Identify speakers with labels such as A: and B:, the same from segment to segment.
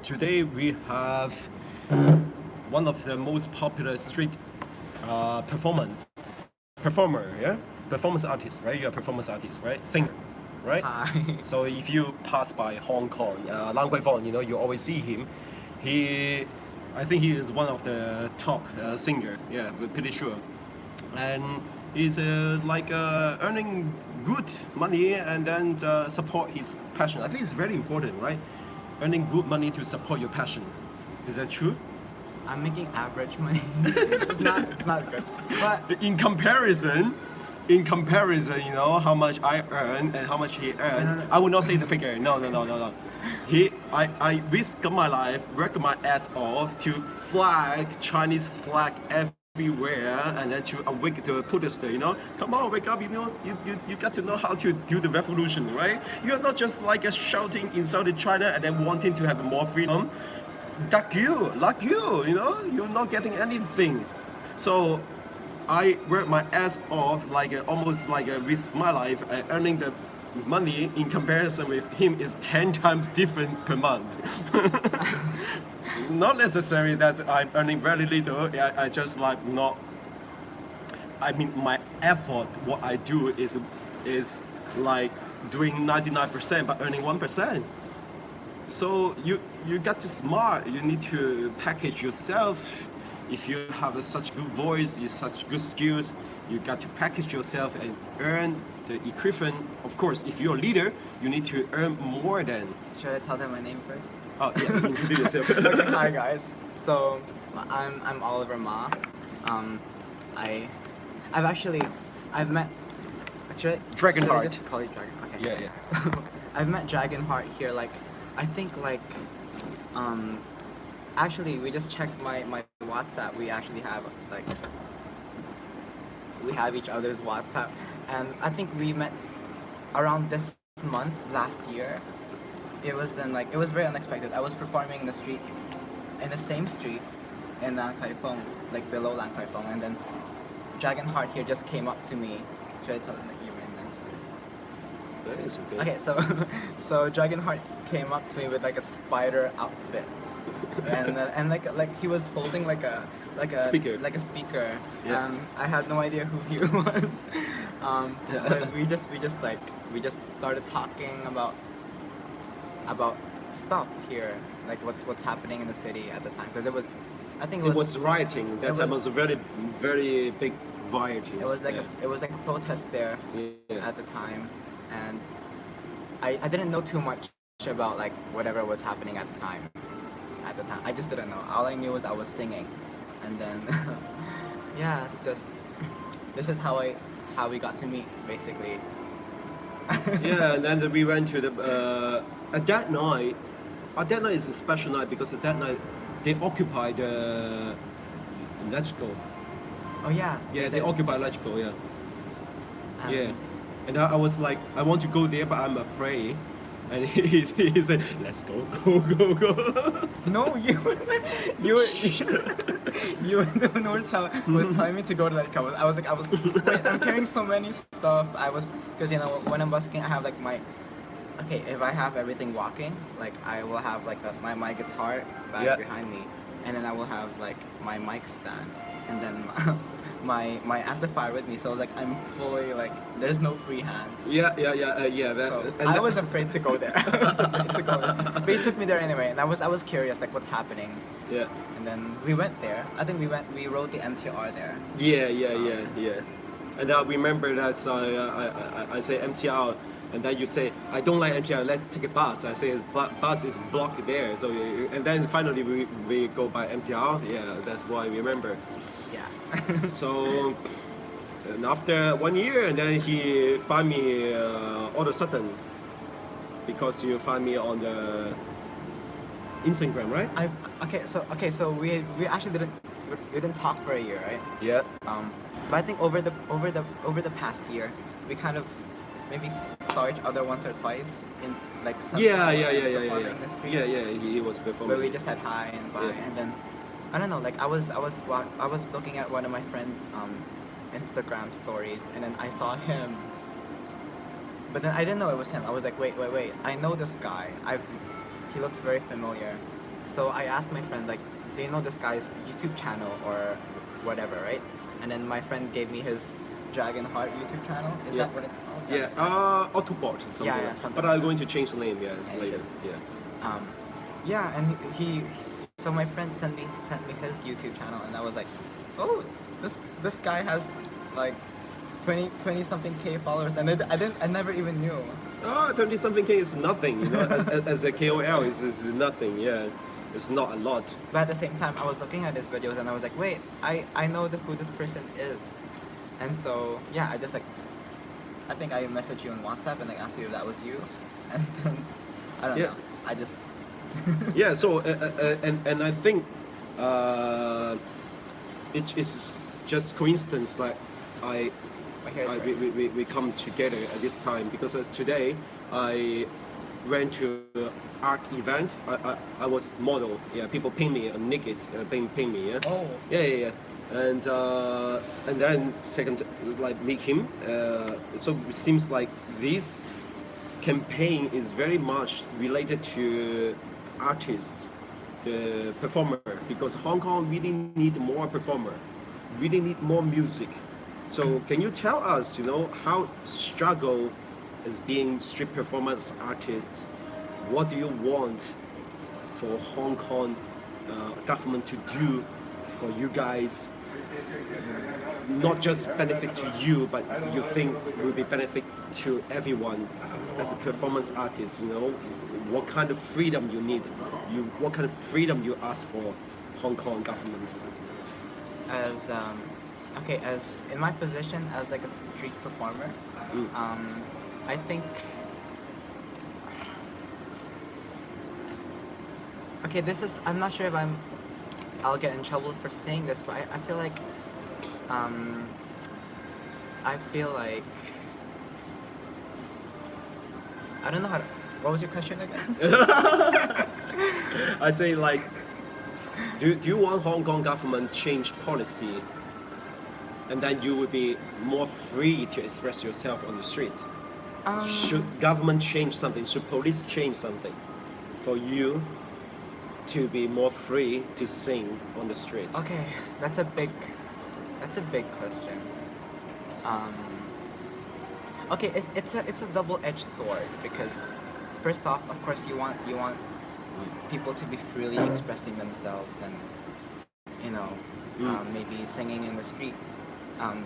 A: Today we have one of the most popular street performer, yeah, performance artist, right? You're a performance artist, right? Singer, right?
B: Hi.
A: So if you pass by Hong Kong, Lan Guifeng, you always see him. I think he is one of the top singer. Yeah, we're pretty sure. And he's earning good money and then support his passion. I think it's very important, right? Earning good money to support your passion. Is that true?
B: I'm making average money. it's not good. But
A: In comparison, how much I earn and how much he earned,
B: No.
A: I will not say the figure. No. I risked my life, worked my ass off to flag Chinese flag everywhere, and then to awake the protester. Come on, wake up. You got to know how to do the revolution, right? You're not just like shouting, insulting China, and then wanting to have more freedom. Like you, you're not getting anything. So I work my ass off almost risk my life, earning the money in comparison with him is 10 times different per month. Not necessary that I'm earning very little. I just not. I mean, my effort, what I do is like doing 99% but earning 1%. So you got to smart. You need to package yourself. If you have such good voice, you such good skills, you got to package yourself and earn the equivalent. Of course, if you're a leader, you need to earn more than.
B: should I tell them my name first?
A: Oh yeah, introduce yourself.
B: Okay, hi guys. So I'm Oliver Ma. I've met. Should I
A: Dragonheart.
B: just call you Dragon? Okay.
A: Yeah.
B: So I've met Dragonheart here. Actually, we just checked my WhatsApp. We actually have we have each other's WhatsApp, and I think we met around this month last year. It was very unexpected. I was performing in the streets, in the same street in Lan Guifeng, like below Lan Guifeng, and then Dragonheart here just came up to me. Should I tell him that you're in this?
A: That is okay.
B: Okay, so Dragonheart came up to me with like a spider outfit, and like he was holding like a
A: Speaker.
B: like a speaker.
A: Yeah.
B: I had no idea who he was. But we just started talking about stuff here, like what's happening in the city at the time, because it was
A: rioting. That time was a very, very big rioting.
B: it was like a protest there
A: Yeah.
B: at the time, and I didn't know too much about like whatever was happening at the time. I just didn't know. All I knew was I was singing, and then yeah, it's just this is how we got to meet basically.
A: Yeah, and then we went to the at that night. That night is a special night because at that night they occupied Let's Go.
B: Oh yeah.
A: Yeah, they occupied Let's Go. Yeah.
B: Um,
A: Yeah, and I was like, I want to go there, but I'm afraid. And he said, "Let's go."
B: No, you were the one who was telling me to go to that club. Wait, I'm carrying so many stuff. Because when I'm busking, I have like if I have everything walking, like I will have like my guitar bag behind me, and then I will have like my mic stand, and then my amplifier with me. So I was like, I'm fully like, there's no free hands.
A: Yeah.
B: So I was afraid to go there. But he took me there anyway, and I was curious, like what's happening.
A: Yeah.
B: And then we went there. I think we rode the MTR there.
A: Yeah. And I remember that I say MTR, and then you say, I don't like MTR, let's take a bus. I say bus is blocked there. So and then finally we go by MTR. Yeah, that's why I remember.
B: Yeah.
A: So and after 1 year, and then he find me all of a sudden, because you find me on the Instagram, right?
B: So we actually didn't talk for a year, right?
A: Yeah.
B: But I think over the past year, we kind of maybe saw each other once or twice in like some performing in the streets.
A: Yeah. He was performing.
B: Where we just said hi and bye,
A: Yeah.
B: and then I don't know. Like I was looking at one of my friends' Instagram stories, and then I saw him. But then I didn't know it was him. I was like, wait, I know this guy. He looks very familiar. so I asked my friend, like, do you know this guy's YouTube channel or whatever, right? And then my friend gave me his Dragonheart YouTube channel. Is
A: Yeah.
B: that what it's called?
A: Yeah, Autobot or something.
B: Yeah,
A: like-
B: something
A: But
B: like
A: I'm
B: that.
A: going to change the name. Yeah, it's
B: Yeah, you
A: later.
B: should.
A: Yeah.
B: Yeah, and so my friend sent me his YouTube channel, and I was like, oh, this guy has like 20 something K followers, and I never even knew.
A: Oh, 20 something K is nothing. You know, as a KOL, is nothing. Yeah, it's not a lot.
B: But at the same time, I was looking at his videos, and I was like, wait, I know who this person is, and so yeah, I think I messaged you on WhatsApp and I asked you if that was you, and then I don't
A: Yeah.
B: know, I just
A: Yeah. So and I think it is just coincidence that
B: my hair is red.
A: we come together at this time because today I went to art event. I was model. Yeah, people pay me naked. Pay me. Yeah.
B: Oh.
A: Yeah. And then second, like meet him. So it seems like this campaign is very much related to artists, the performer, because Hong Kong really need more performer, really need more music. So can you tell us, how struggle as being street performance artists? What do you want for Hong Kong government to do for you guys? Not just benefit to you, but you think will be benefit to everyone as a performance artist. What kind of freedom you need? What kind of freedom you ask for Hong Kong government?
B: As in my position as like a street performer, I think. Okay, I'm not sure if I'll get in trouble for saying this, but I feel like, I don't know how to, what was your question again?
A: I say do you want Hong Kong government change policy, and then you will be more free to express yourself on the street? Should government change something? Should police change something for you to be more free to sing on the street?
B: Okay, that's a big question. Okay, it's a double-edged sword because first off, of course, you want people to be freely expressing themselves and maybe singing in the streets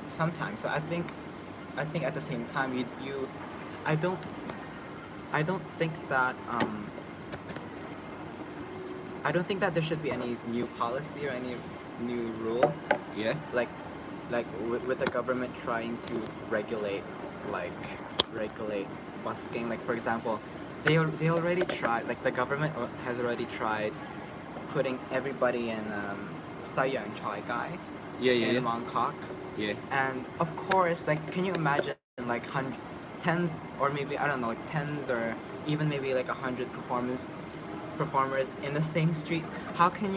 B: sometimes. So I think at the same time I don't think that I don't think that there should be any new policy or any new rule.
A: Yeah.
B: Like with the government trying to regulate busking. Like for example, they already tried. Like the government has already tried putting everybody in Sayang Chai Gai in Bangkok.
A: Yeah.
B: And of course, like, can you imagine like tens or maybe I don't know, like tens or even maybe like 100 performers in the same street? How can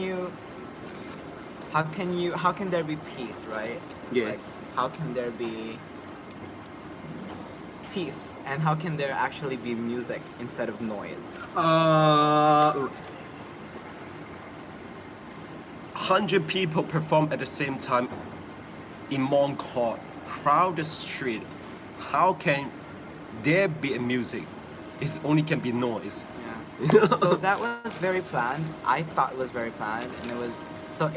B: there be peace, right?
A: Yeah.
B: Like, how can there be peace and how can there actually be music instead of noise?
A: 100 people perform at the same time in Mong Kok, crowded street. How can there be a music? It only can be noise.
B: Yeah. So that was very planned. I thought it was very planned, and it was so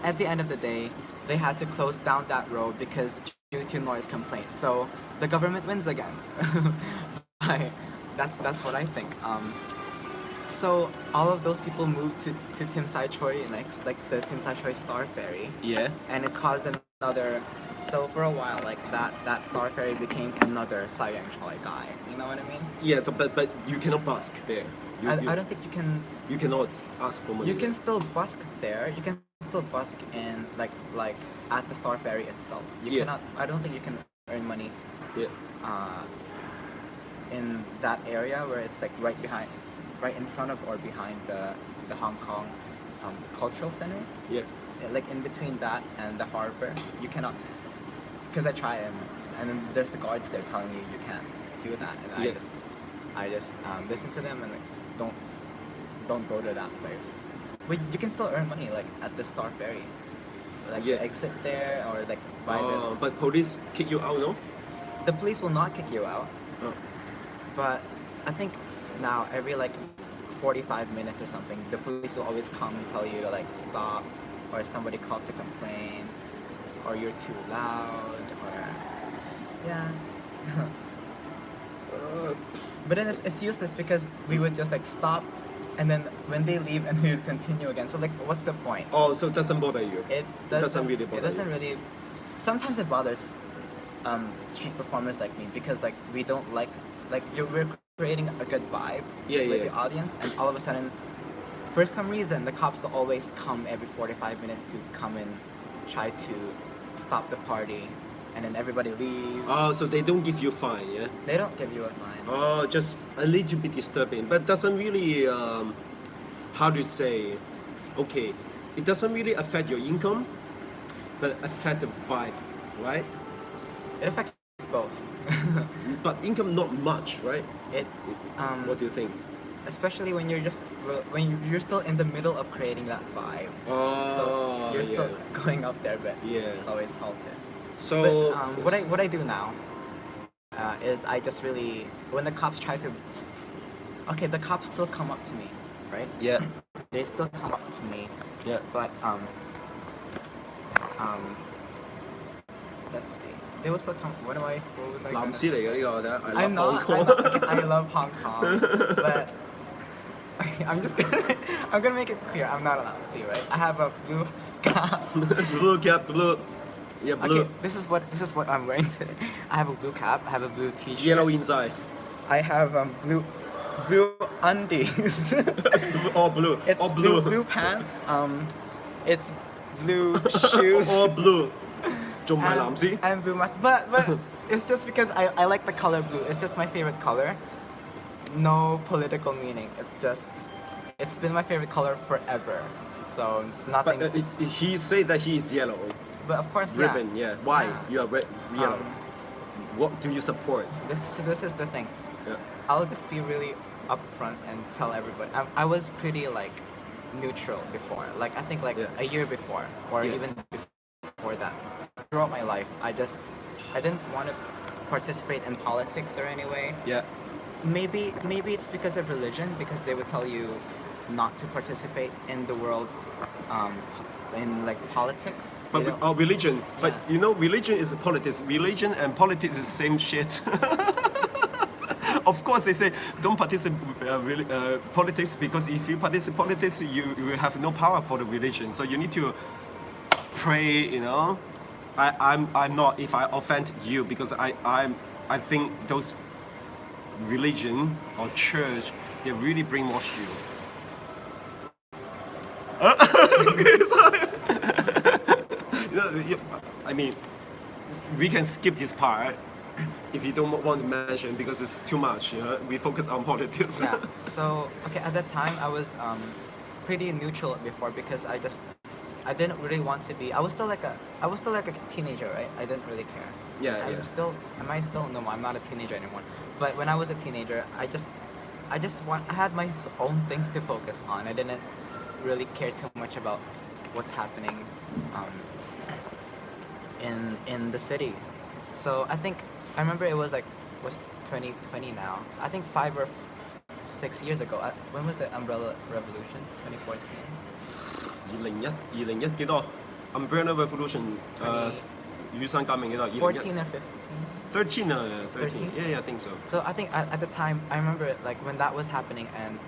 B: at the end of the day, they had to close down that road because due to noise complaints. So the government wins again. That's what I think. So all of those people moved to Tim Sai Choi next, like the Tim Sai Choi Star Ferry.
A: Yeah.
B: And it caused another. So for a while, like that Star Ferry became another Sayang Choi Gai. You know what I mean?
A: Yeah, but you cannot busk there.
B: I don't think you can.
A: You cannot ask for money.
B: You can still busk there. You can still busk in like at the Star Ferry itself. You cannot. I don't think you can earn money.
A: Yeah.
B: In that area where it's like right in front of or behind the Hong Kong Cultural Center.
A: Yeah.
B: Like in between that and the harbor, you cannot. Because I try and then there's the guards there telling you can't do that, and I just listen to them and like don't go to that place. But you can still earn money like at the Star Ferry, like you exit there or like by the.
A: But police kick you out, no?
B: The police will not kick you out,
A: Oh.
B: but I think now every like 45 minutes or something, the police will always come and tell you to like stop, or somebody called to complain, or you're too loud, or yeah. But then it's useless because we would just like stop, and then when they leave, and we would continue again. So like, what's the point?
A: Oh, so it doesn't bother you?
B: It
A: doesn't really bother
B: It doesn't
A: you.
B: really. Sometimes it bothers street performers like me because like we don't we're creating a good vibe with the audience, and all of a sudden, for some reason, the cops will always come every 45 minutes to come and try to stop the party, and then everybody leaves.
A: Oh, so they don't give you fine, yeah?
B: They don't give you a fine.
A: Oh, just a little bit disturbing, but doesn't really, how do you say, okay, it doesn't really affect your income, but affect the vibe, right?
B: It affects both.
A: But income not much, right? What do you think?
B: Especially when you're still in the middle of creating that vibe.
A: Oh,
B: So you're still going up there, but
A: Yeah.
B: it's always halted.
A: So,
B: But what I do now is I just really, when the cops try to, okay, the cops still come up to me, right?
A: yeah,
B: They still come up to me,
A: yeah.
B: but let's see. They will still come. What was I?
A: 藍絲嚟嘅呢個，我覺得 I
B: I'm
A: love
B: not.
A: Hong Kong.
B: I love Hong Kong, but I'm gonna make it clear. I'm not allowed to see, right? I have a blue cap.
A: Blue cap, blue. Yeah, blue.
B: Okay, this is what I'm wearing today. I have a blue cap. I have a blue T-shirt.
A: Yellow inside.
B: I have blue undies.
A: All blue.
B: It's
A: all
B: blue pants. It's blue shoes.
A: All blue. 仲唔係藍絲？
B: and blue mask. But it's just because I like the color blue. It's just my favorite color. No political meaning. It's been my favorite color forever. So it's nothing.
A: But he said that he is yellow.
B: But of course,
A: Ribbon, yeah. Why?
B: Yeah.
A: You are yellow. What do you support?
B: This is the thing.
A: Yeah.
B: I'll just be really upfront and tell everybody. I was pretty like neutral before. Like I think like
A: Yeah.
B: a year before, or
A: Yeah.
B: even before that. Throughout my life, I didn't want to participate in politics or any way.
A: Yeah.
B: Maybe it's because of religion, because they would tell you not to participate in the world, in like politics.
A: But
B: You know?
A: religion. But
B: Yeah.
A: you know, religion is politics. Religion and politics is the same shit. Of course, they say don't participate politics because if you participate politics, you will have no power for the religion. So you need to pray. You know, I'm not. If I offend you, because I think those religion or church, they really brainwash you. I mean, we can skip this part if you don't want to mention because it's too much. You know, we focus on politics.
B: Yeah. So okay, at that time I was pretty neutral before because I didn't really want to be. I was still like a teenager, right? I didn't really care.
A: Yeah,
B: I'm
A: yeah.
B: still. Am I still? No, I'm not a teenager anymore. But when I was a teenager, I had my own things to focus on. I didn't really care too much about what's happening in the city. So I remember it was 2020 now. I think 5 or 6 years ago. When was the Umbrella Revolution? 2014.
A: 2001幾多 ？Umbrella Revolution 雨傘革命幾多
B: ？14 or 15.
A: 13
B: 13?
A: Yeah, I think so.
B: So I think at the time, I remember it, like when that was happening, and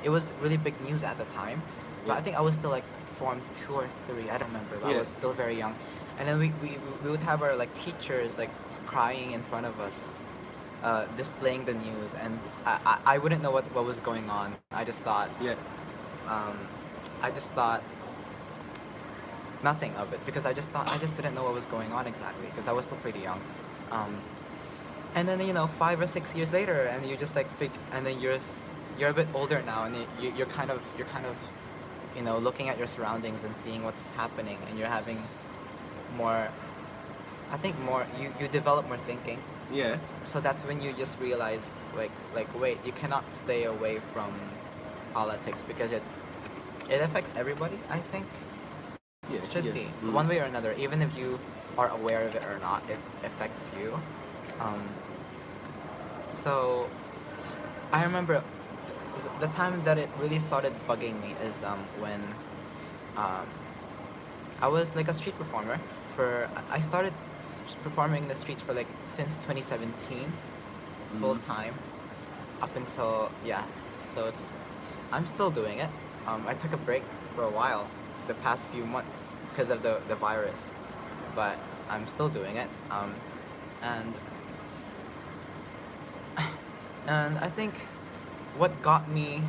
B: it was really big news at the time. But I think I was still like Form 2 or 3. I don't remember. But I
A: Yeah.
B: was still very young. And then we would have our like teachers like crying in front of us, displaying the news, and I wouldn't know what was going on. I just thought nothing of it because I just didn't know what was going on exactly because I was still pretty young. And then 5 or 6 years later, and you just and then you're a bit older now, and you're kind of looking at your surroundings and seeing what's happening, and you're having more. I think more you develop more thinking.
A: Yeah.
B: So that's when you just realize wait, you cannot stay away from politics because it affects everybody, I think.
A: Yeah,
B: It should
A: yeah.
B: be.
A: Mm.
B: One way or another, even if you are aware of it or not, it affects you. So I remember the time that it really started bugging me is when I was like a street performer I started performing in the streets for like since 2017 full time up until so I'm still doing it. I took a break for a while the past few months because of the virus, but I'm still doing it. And I think what got me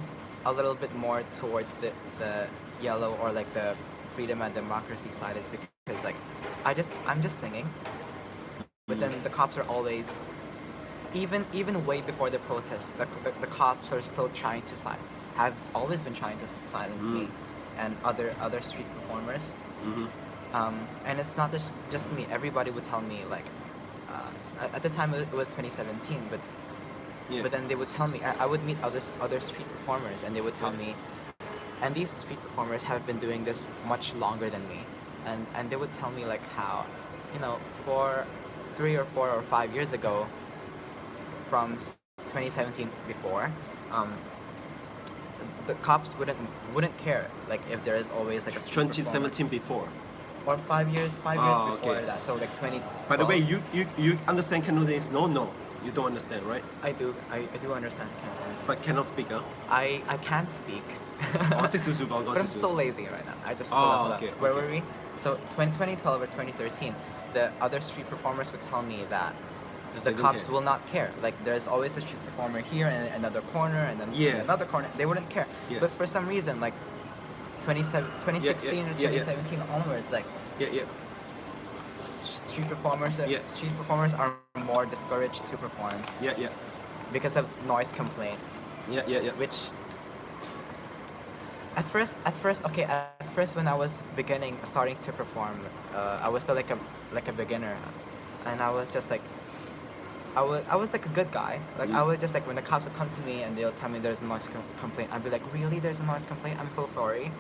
B: a little bit more towards the yellow or like the freedom and democracy side is because like I'm just singing, but then the cops are always even way before the protests, the cops are still trying to have always been trying to silence me and other street performers. And it's not just me. Everybody would tell me like at the time it was 2017, but then they would tell me I would meet other street performers and they would tell me, and these street performers have been doing this much longer than me, and they would tell me like how, you know, for 3 or 4 or 5 years ago, from 2017 before, the cops wouldn't care like if there is always like a street
A: 2017 before.
B: or 5 years
A: Oh,
B: before
A: okay.
B: that, so like 20.
A: By the way, you understand Cantonese? No, you don't understand, right?
B: I do understand Cantonese.
A: But cannot speak, huh?
B: I can speak.
A: 我識少少講，
B: But I'm so lazy right now. I just
A: okay,
B: Where
A: okay.
B: were we? So 2012 or 2013, the other street performers would tell me that the
A: They don't
B: cops
A: care.
B: will not care. Like there's always a street performer here and another corner and then
A: Yeah.
B: another corner. They wouldn't care.
A: Yeah.
B: But for some reason, like 2016 or
A: yeah.
B: 2017 onwards, like
A: Yeah.
B: street performers are more discouraged to perform
A: Yeah.
B: because of noise complaints.
A: Yeah.
B: Which at first when I was starting to perform, I was still like a beginner, and I was just like I was like a good guy. Like I would just like when the cops would come to me and they'll tell me there's a noise complaint, I'd be like, really, there's a noise complaint? I'm so sorry.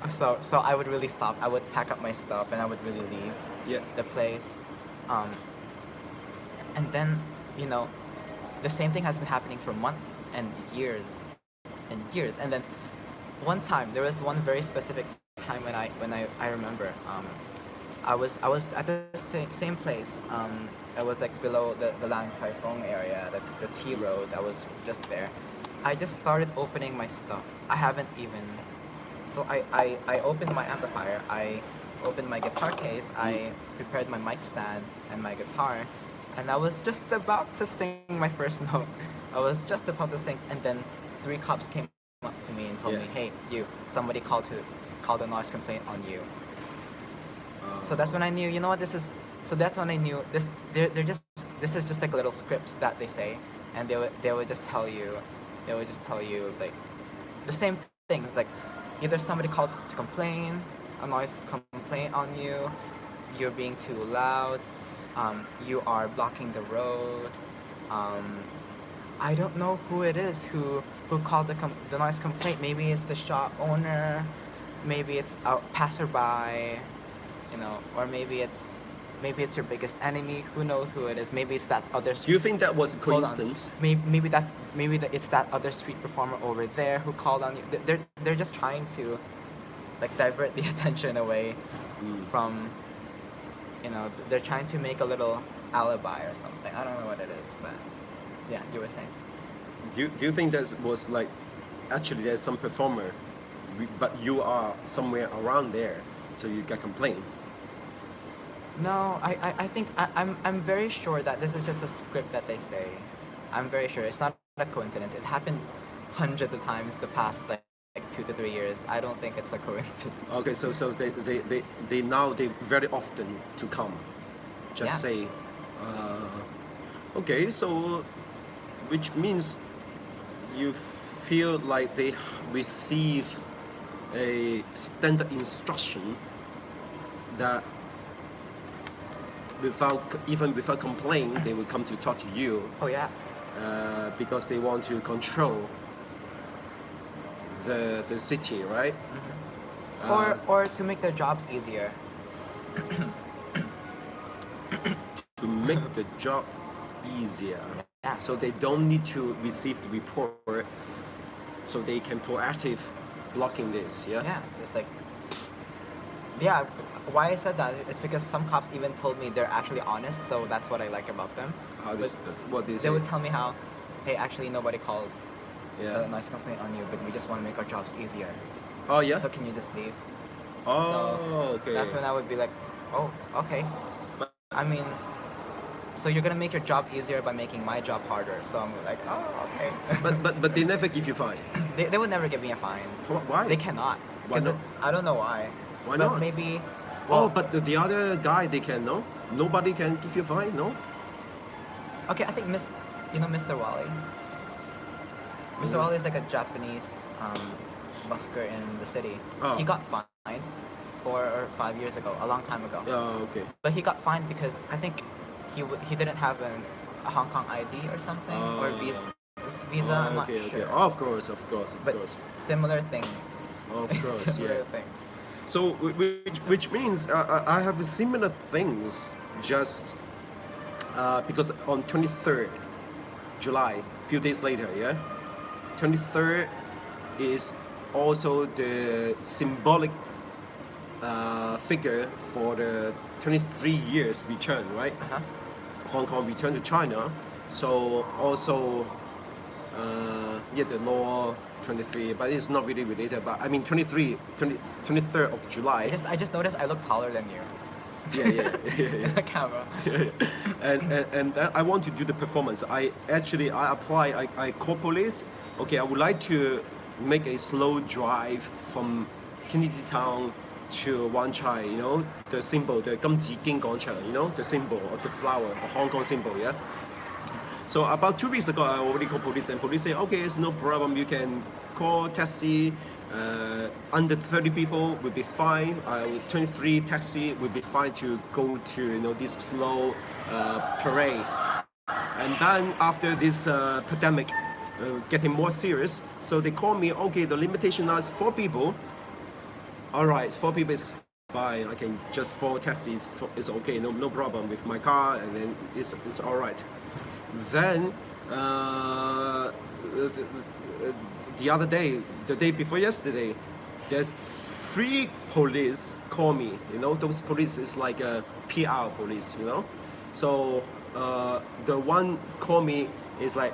B: So I would really stop. I would pack up my stuff and I would really leave the place. And then, you know, the same thing has been happening for months and years and years. And then one time, there was one very specific time when I remember, I was at the same place. It was like below the Lang Kai Fong area, the T road. I was just there. I just started opening my stuff. I haven't even. So I opened my amplifier. I opened my guitar case. I prepared my mic stand and my guitar, and I was just about to sing my first note. I was just about to sing, and then 3 cops came up to me and told me, "Hey, you! Somebody called a noise complaint on you." So that's when I knew. You know what? So that's when I knew this. This is just like a little script that they say, and they would just tell you, like the same things, like either somebody called to complain, a noise complaint on you, you're being too loud, you are blocking the road. I don't know who it is who called the noise complaint. Maybe it's the shop owner, maybe it's a passerby, you know, or maybe it's your biggest enemy. Who knows who it is? Maybe it's that other.
A: Do you think that was a
B: Hold on.
A: coincidence?
B: Maybe it's that other street performer over there who called on you. They're just trying to, like, divert the attention away from, you know, they're trying to make a little alibi or something. I don't know what it is, but yeah, you were saying.
A: Do you think that was like, actually there's some performer, but you are somewhere around there, so you got complaint?
B: No, I think I'm very sure that this is just a script that they say. I'm very sure it's not a coincidence. It happened hundreds of times the past like 2 to 3 years. I don't think it's a coincidence.
A: Okay, so they now they very often to come, just say, okay, so which means you feel like they receive a standard instruction that without complaint, they will come to talk to you
B: Oh yeah.
A: because they want to control the city, right?
B: Or to make their jobs easier.
A: To make the job easier.
B: Yeah.
A: So they don't need to receive the report, so they can proactive blocking this. Yeah.
B: Yeah, it's like, yeah. Why I said that is because some cops even told me they're actually honest, so that's what I like about them.
A: What do you
B: They
A: say?
B: would tell me how, hey, actually nobody called
A: Yeah.
B: a noise complaint on you, but we just want to make our jobs easier.
A: Oh yeah.
B: So can you just leave?
A: Oh, okay.
B: That's when I would be like, oh, okay. I mean, so you're gonna make your job easier by making my job harder. So I'm like, oh, okay.
A: but they never give you fine.
B: they would never give me a fine.
A: Why?
B: They cannot.
A: Why
B: Because
A: not?
B: it's, I don't know why.
A: Why
B: but
A: not?
B: Maybe.
A: Oh,
B: Well,
A: but the other guy they can no. Nobody can give you fine, no.
B: okay, I think Mr. Wally. Mr. Wally is like a Japanese busker in the city.
A: Oh.
B: He got fined 4 or 5 years ago, a long time ago.
A: Okay.
B: But he got fined because I think he didn't have a Hong Kong ID or something or visa. I'm not
A: okay,
B: sure.
A: okay. Oh, of course.
B: But similar things.
A: Of course,
B: Similar
A: yeah.
B: things.
A: So, which means I have similar things, just because on 23rd July, few days later, yeah, 23rd is also the symbolic figure for the 23 years return, right?
B: Uh-huh.
A: Hong Kong return to China. So also, the law 23, but it's not really related. But I mean 23rd of July.
B: I just noticed I look taller than you.
A: Yeah.
B: In the camera.
A: And then I want to do the performance. I apply. I call police. Okay, I would like to make a slow drive from Kennedy Town to Wan Chai. You know, the symbol, the Kim Ji King Gongchang. You know, the symbol of the flower, the Hong Kong symbol. Yeah. So about 2 weeks ago, I already called police, and police say, okay, it's no problem. You can call taxi. Under 30 people will be fine. 23 taxi will be fine to go to this slow parade. And then after this pandemic getting more serious, so they call me. Okay, the limitation now is 4 people. All right, 4 people is fine. I can just 4 taxis. It's okay. No problem with my car, and then it's all right. Then the other day, the day before yesterday, there's 3 police call me. Those police is like a PR police. So the one call me is like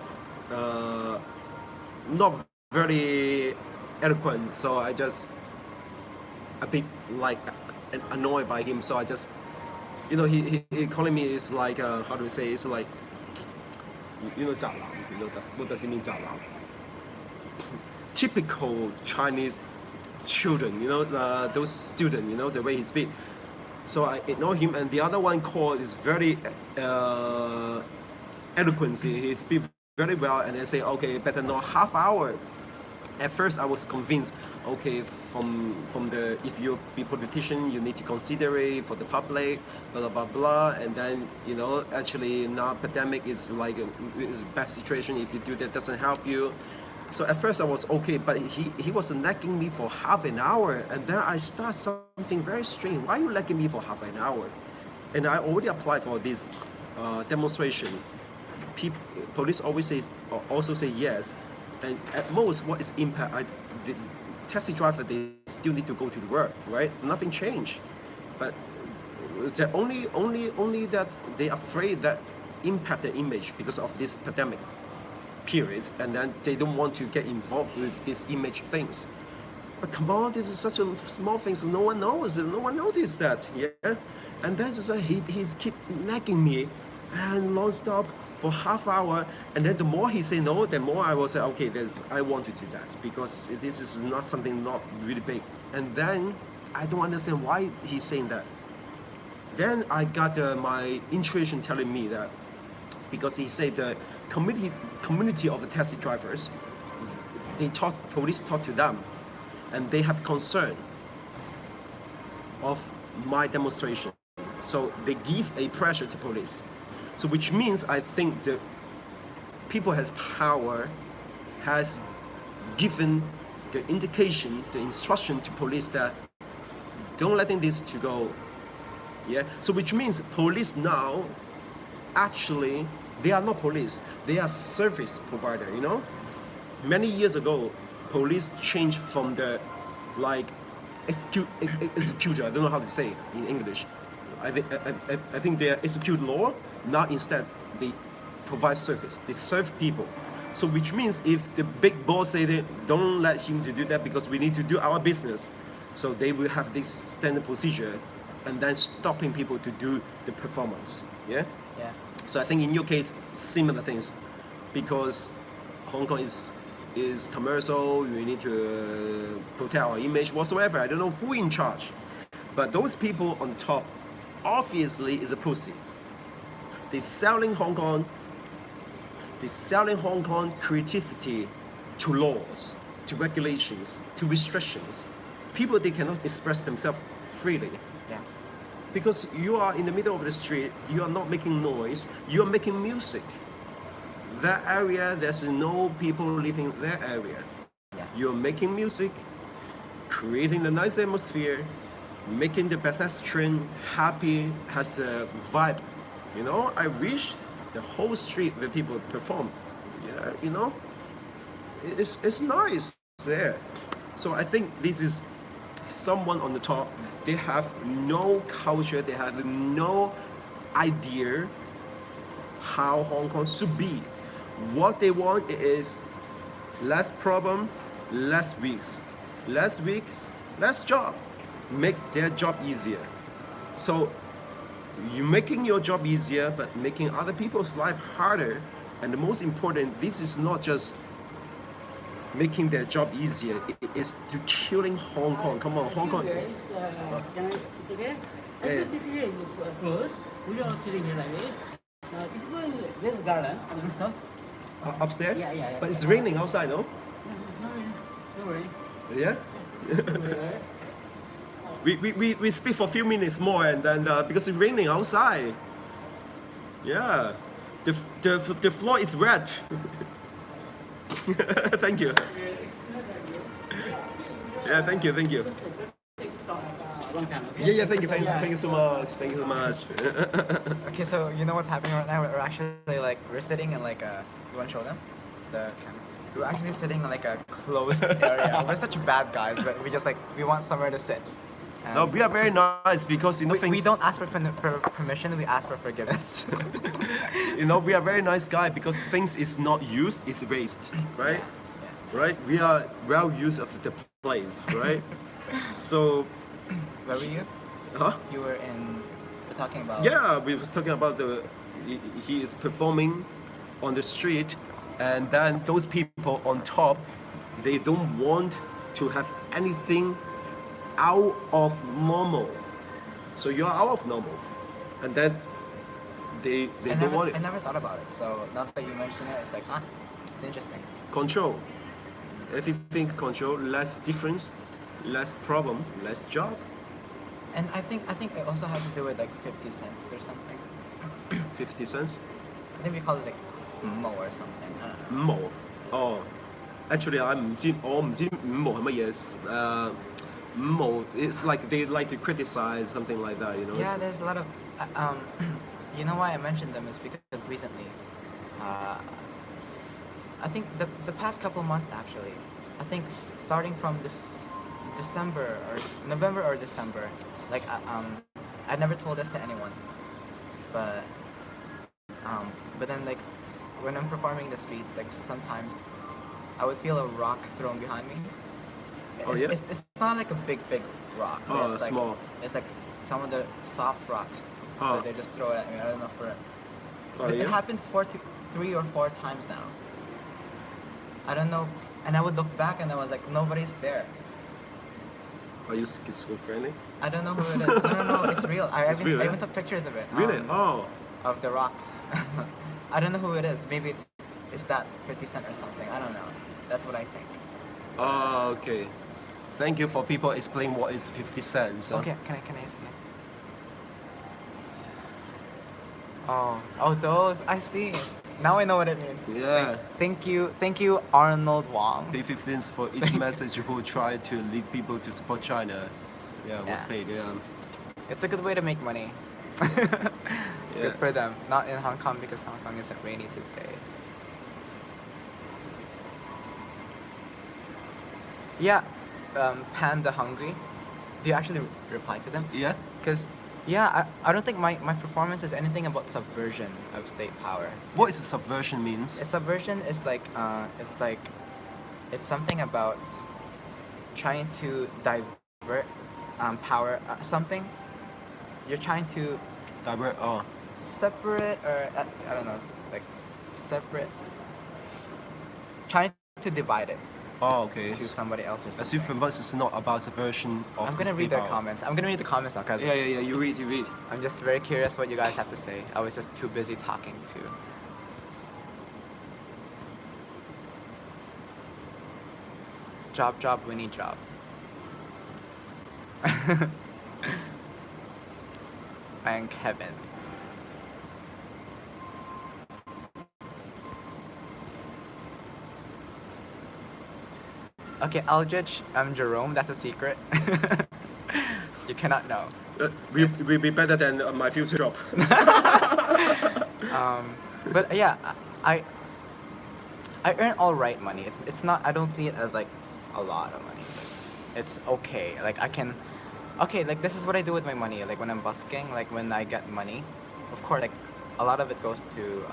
A: not very eloquent. So I just a bit like annoyed by him. So I just he calling me is like how do we say? It's like 炸狼. What does it mean, 炸狼? Typical Chinese children, those students, the way he speak. So I ignore him, and the other one called is very eloquent. He speaks very well, and they say, okay, better not half hour. At first, I was convinced, okay, from the if you be politician, you need to consider it for the public, blah blah blah, and then actually now pandemic is like is a bad situation. If you do that, doesn't help you. So at first I was okay, but he was nagging me for half an hour, and then I start something very strange. Why are you nagging me for half an hour? And I already applied for this demonstration. Police also say yes, and at most what is impact? The taxi driver, they still need to go to the work, right? Nothing changed, but the only that they afraid that impact the image because of this pandemic periods, and then they don't want to get involved with these image things. But come on, this is such a small thing, so no one knows, no one noticed that, yeah. And then he's keep nagging me, and non-stop for half hour. And then the more he say no, the more I will say, okay, I want to do that because this is not something not really big. And then I don't understand why he's saying that. Then I got my intuition telling me that because he said the community of the taxi drivers, police talk to them, and they have concern of my demonstration, so they give a pressure to police. So which means I think the people has power has given the indication, the instruction to police that don't letting this to go. Yeah. So which means police now, actually, they are not police. They are service provider. You know, many years ago, police changed from the like executor. I don't know how to say it in English. I think they execute law. Now instead they provide service. They serve people. So which means if the big boss say they don't let him to do that because we need to do our business, so they will have this standard procedure, and then stopping people to do the performance. Yeah.
B: Yeah.
A: So I think in your case, similar things, because Hong Kong is commercial. We need to protect our image whatsoever. I don't know who in charge, but those people on top, obviously, is a pussy. They're selling Hong Kong. They're selling Hong Kong creativity to laws, to regulations, to restrictions. People, they cannot express themselves freely.
B: Yeah.
A: Because you are in the middle of the street, you are not making noise, you are making music. That area, there's no people living in that area.
B: Yeah.
A: You're making music, creating the nice atmosphere, making the pedestrian happy, has a vibe. You know, I wish the whole street that people perform. Yeah, you know, it's nice there. So I think this is someone on the top. They have no culture, they have no idea how Hong Kong should be. What they want is less problem, less weeks. Less weeks, less job. Make their job easier. So you're making your job easier, but making other people's life harder. And the most important, this is not just making their job easier, it is to killing Hong Kong. Come on, Hong Kong.
C: It's okay.
A: Yeah.
C: This here is closed. We are sitting here like this. There's garden and stuff.
A: Upstairs?
C: Yeah.
A: But it's raining outside, no?
C: No worry.
A: Yeah? we speak for a few minutes more, and then because it's raining outside. Yeah. The floor is wet. Thank you. Yeah, thank you. Yeah, thank you so much.
B: Okay, so you know what's happening right now? We're actually we're sitting in you want to show them the camera? We're actually sitting in a closed area. We're such bad guys, but we want somewhere to sit. And
A: No, we are very nice because you know
B: we don't ask for permission. We ask for forgiveness.
A: you know, we are very nice guy because things is not used, it's waste, right?
B: Yeah.
A: Right? We are well used of the place, right? So,
B: Where were you?
A: huh?
B: We're talking about.
A: Yeah, we was talking about he is performing on the street, and then those people on top, they don't want to have anything out of normal. So you're out of normal, and then they don't want it.
B: I never thought about it. So now that you mention it, it's it's interesting.
A: Control. Everything control, less difference, less problem, less job.
B: And I think it also has to do with 50 cents or something.
A: 50 cents.
B: I think we call it mo or something. I don't know.
A: 五毛。哦，actually 我唔知五毛係乜嘢。五毛 it's like they like to criticize something like that, you know.
B: Yeah, there's a lot of. You know why I mentioned them is because recently, I think the past couple months actually, I think starting from this December or November or December, I never told this to anyone, but then when I'm performing the streets, sometimes I would feel a rock thrown behind me.
A: Oh, yeah?
B: It's not a big rock.
A: Oh,
B: it's
A: small.
B: It's some of the soft rocks.
A: Oh.
B: That they just throw it at me. I don't know for it.
A: Oh,
B: It
A: yeah?
B: happened 3 or 4 times now. I don't know, and I would look back and I was nobody's there.
A: Are you schizophrenic?
B: I don't know who it is. No, it's real. I even took pictures of it.
A: Really? Oh.
B: Of the rocks. I don't know who it is. Maybe it's that 50 cent or something. I don't know. That's what I think.
A: Oh, okay. Thank you for people explaining what is 50 cents.
B: Okay, can I see it? Oh, those. I see. Now I know what it means.
A: Yeah.
B: Thank you, Arnold Wong.
A: Pay 15 for each message who try to lead people to support China. Yeah, was
B: Yeah.
A: paid. Yeah.
B: It's a good way to make money.
A: Yeah.
B: Good for them. Not in Hong Kong because Hong Kong isn't rainy today. Yeah, Panda Hungry. Do you actually reply to them?
A: Yeah.
B: Because, yeah, I don't think my performance is anything about subversion of state power.
A: What is subversion means?
B: A subversion is it's something about trying to divert power, something. You're trying to
A: Divert. Oh.
B: separate, or I don't know, like separate. Trying to divide it
A: Oh, okay.
B: to somebody else or
A: As
B: something.
A: if this is not about subversion of
B: I'm
A: the
B: gonna
A: state
B: read the
A: power.
B: comments. I'm gonna read the comments now because
A: Yeah. You read.
B: I'm just very curious what you guys have to say. I was just too busy talking to. Job, Winnie, job. I am Kevin. Okay, Aldrich, I'm Jerome. That's a secret. You cannot know.
A: Will be better than my future job.
B: But yeah, I earn all right money. It's not. I don't see it as like a lot of money. It's okay. Like I can. Okay, like this is what I do with my money. Like when I'm busking, like when I get money, of course, like a lot of it goes to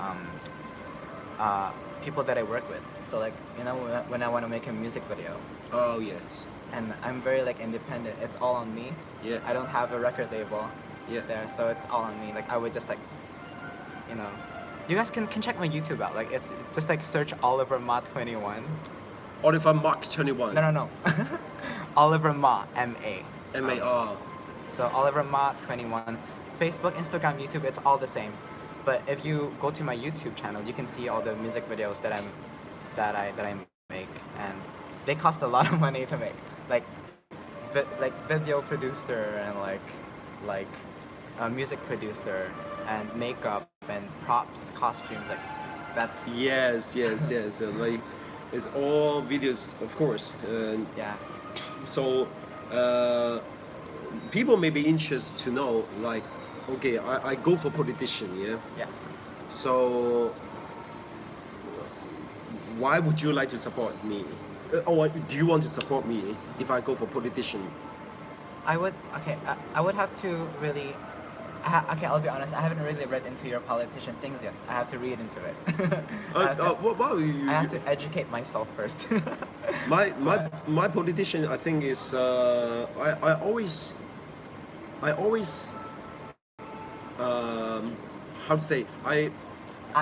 B: people that I work with. So like when I want to make a music video,
A: Oh yes.
B: and I'm very like independent. It's all on me.
A: Yeah.
B: I don't have a record label.
A: Yeah.
B: There, so it's all on me. Like I would just like, you guys can check my YouTube out. Like it's just like search Oliver Ma 21.
A: Oliver Mark 21.
B: No. Oliver Ma M.A.
A: M-A-R.
B: So Oliver Ma 21. Facebook, Instagram, YouTube, it's all the same. But if you go to my YouTube channel, you can see all the music videos that I make, and they cost a lot of money to make. Like video producer and like a music producer and makeup and props, costumes, like that's
A: Yes. Like it's all videos, of course.
B: yeah.
A: So people may be interested to know, like, okay, I go for politician, yeah.
B: Yeah.
A: So why would you like to support me? Or do you want to support me if I go for politician?
B: I would have to really. Okay, I'll be honest. I haven't really read into your politician things yet. I have to read into it. I have to educate myself first.
A: My politician, I think, is I always how to say,
B: I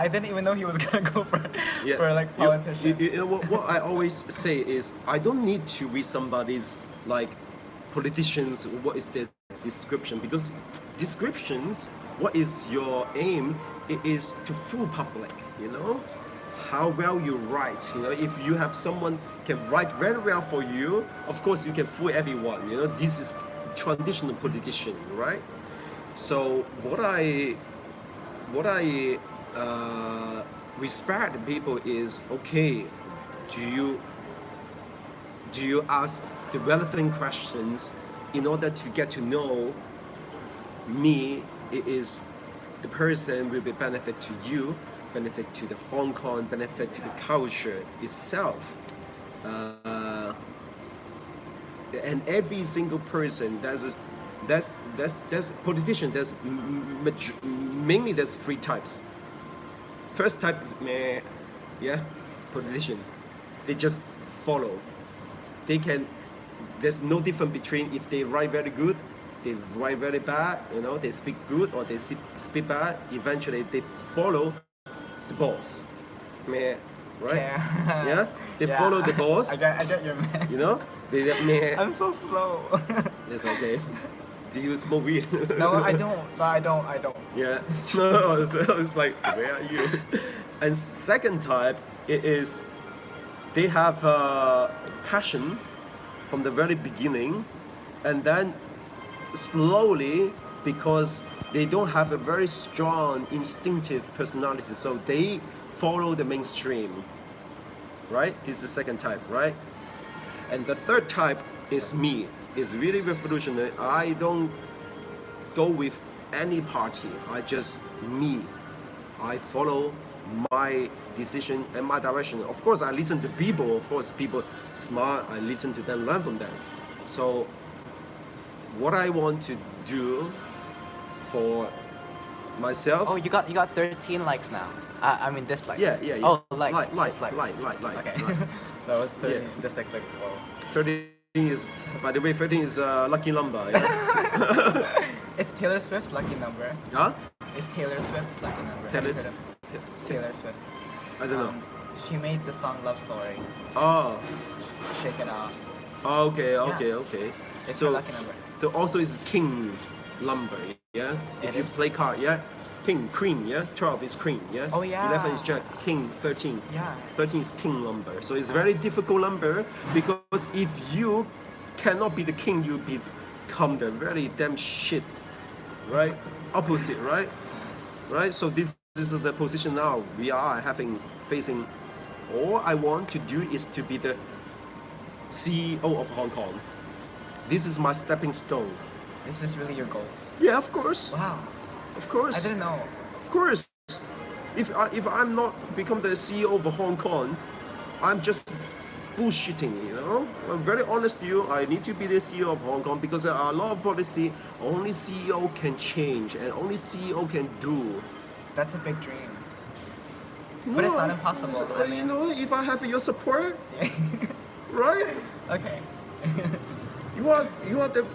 B: didn't even know he was gonna go for
A: yeah,
B: for like politician.
A: You know what I always say is I don't need to read somebody's like politicians what is their description, because descriptions, what is your aim, it is to fool public, how well you write. If you have someone can write very well for you, of course you can fool everyone. This is traditional politician, right? So what I respect people is, okay, do you ask the relevant questions in order to get to know me? It is the person will be benefit to you, benefit to the Hong Kong, benefit to the culture itself. And every single person, that's politician. Mainly there's three types. First type is meh, yeah, politician. They just follow. There's no difference between if they write very good, they write very bad, they speak good or they speak bad. Eventually they follow the boss. Meh, right? Yeah? They follow the boss.
B: I get your man.
A: They meh.
B: I'm so slow.
A: That's okay. Do you smoke weed?
B: No, I don't. No, I don't.
A: Yeah. No, so it's like, where are you? And second type, it is they have passion from the very beginning, and then slowly, because they don't have a very strong instinctive personality, so they follow the mainstream, right? This is the second type, right? And the third type is me. It's really revolutionary. I don't go with any party. I just me. I follow my decision and my direction. Of course, I listen to people. Of course, people smart. I listen to them, learn from them. So, what I want to do for myself.
B: Oh, you got 13 likes now. I mean dislikes.
A: Yeah.
B: Oh, likes.
A: Like.
B: Okay. That was 13 dislikes. Like, whoa.
A: 13 is, by the way, 13 is a lucky number. Yeah?
B: It's Taylor Swift's lucky number.
A: Huh?
B: It's Taylor Swift's lucky number. Have you heard of Taylor Swift?
A: I don't know.
B: She made the song Love Story.
A: Oh.
B: Shake It Off.
A: Okay.
B: It's
A: So
B: her lucky number.
A: also is king number, yeah? If
B: It
A: you
B: is.
A: play card, yeah? King, queen, yeah? 12 is queen, yeah?
B: Oh, yeah.
A: 11 is jack, king, 13.
B: Yeah.
A: 13 is king number. So it's very difficult number because if you cannot be the king, you become the very damn shit, right? Opposite, right? Right? So this is the position now we are facing. All I want to do is to be the CEO of Hong Kong. This is my stepping stone.
B: Is this really your goal?
A: Yeah, of course.
B: Wow.
A: Of course.
B: I didn't know.
A: Of course. If I'm not become the CEO of Hong Kong, I'm just bullshitting, you know? I'm very honest to you. I need to be the CEO of Hong Kong because there are a lot of policy only CEO can change and only CEO can do.
B: That's a big dream. But it's not impossible. I mean,
A: you know, if I have your support, right?
B: Okay.
A: You are the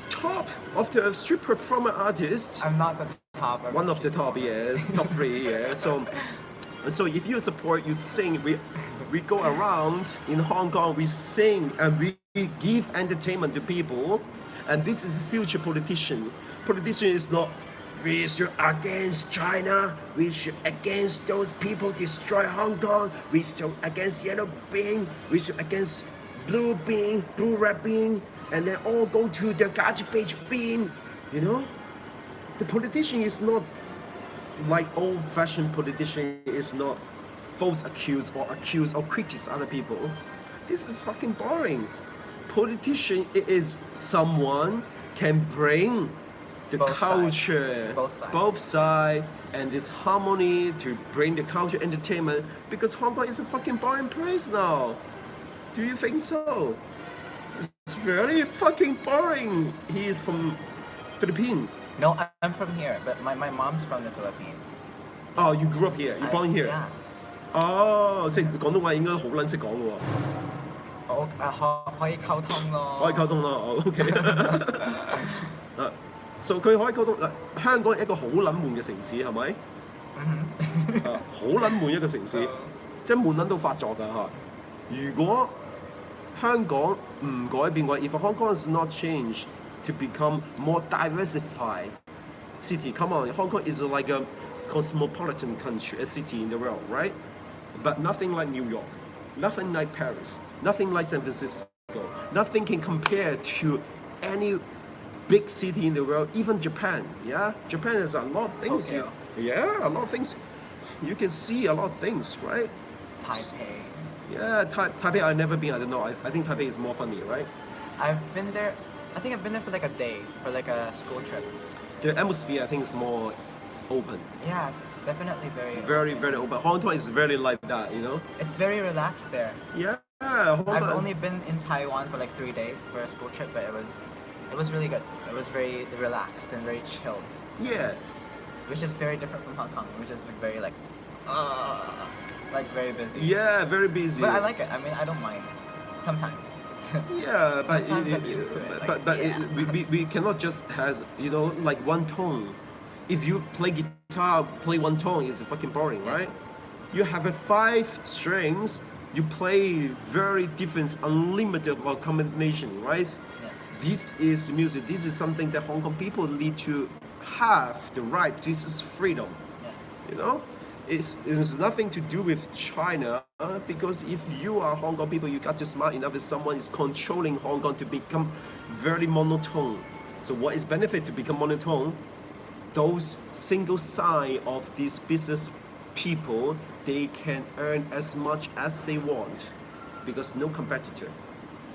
A: top of the street performer artists.
B: I'm not the top.
A: One of the top, yes, top 3, yeah. So if you support, you sing. We go around in Hong Kong. We sing and we give entertainment to people. And this is future politician. Politician is not. We should against China. We should against those people destroy Hong Kong. We should against yellow bean. We should against blue bean, blue red bean, and then all go to the garbage bin. You know, the politician is not like old-fashioned politician. Is not false accuse or criticize other people. This is fucking boring. Politician is someone can bring the
B: Both
A: culture,
B: sides.
A: both sides, and this harmony to bring the culture entertainment because Hong Kong is a fucking boring place now. Do you think so? It's very fucking boring. He is from Philippines.
B: No, I'm from here, but my mom's from the Philippines.
A: Oh, you grew up here. You born here.
B: Yeah.
A: Oh，識廣東話應該好撚識講嘅喎。
B: 我可以溝通咯。
A: 可以溝通咯，哦 OK 啊，so 佢可以溝通嗱，香港係一個好撚悶嘅城市係咪？啊，好撚悶一個城市，即係悶撚到發作㗎嚇。如果香港唔改變嘅話，if Hong Kong is not changed to become more diversified city, come on, Hong Kong is like a cosmopolitan country, a city in the world, right? But nothing like New York, nothing like Paris, nothing like San Francisco, nothing can compare to any big city in the world, even Japan. Yeah, Japan has a lot of things.
B: Tokyo.
A: Yeah, a lot of things. You can see a lot of things, right?
B: Taipei.
A: Yeah, Taipei I've never been. I don't know. I think Taipei is more funny, right?
B: I've been there. I think I've been there for like a day, for like a school trip.
A: The atmosphere I think is more open.
B: Yeah, it's definitely
A: Very, very open. Hong Kong is very like that, you know?
B: It's very relaxed there.
A: Yeah, Hong Kong.
B: I've only been in Taiwan for like 3 days for a school trip, but it was really good. It was very relaxed and very chilled,
A: Yeah.
B: which is very different from Hong Kong, which is very like very busy.
A: Yeah, very busy.
B: But I like it. I mean, I don't mind. Sometimes.
A: Yeah, but
B: Sometimes I'm used to it, like,
A: but
B: yeah.
A: we cannot just has like one tone. If you play guitar, play one tone is fucking boring, right? You have 5 strings. You play very different, unlimited combination, right?
B: Yeah.
A: This is music. This is something that Hong Kong people need to have the right. This is freedom.
B: Yeah.
A: You know, it's nothing to do with China because if you are Hong Kong people, you got to smart enough if someone is controlling Hong Kong to become very monotone. So what is benefit to become monotone? Those single sign of this business people, they can earn as much as they want because no competitor.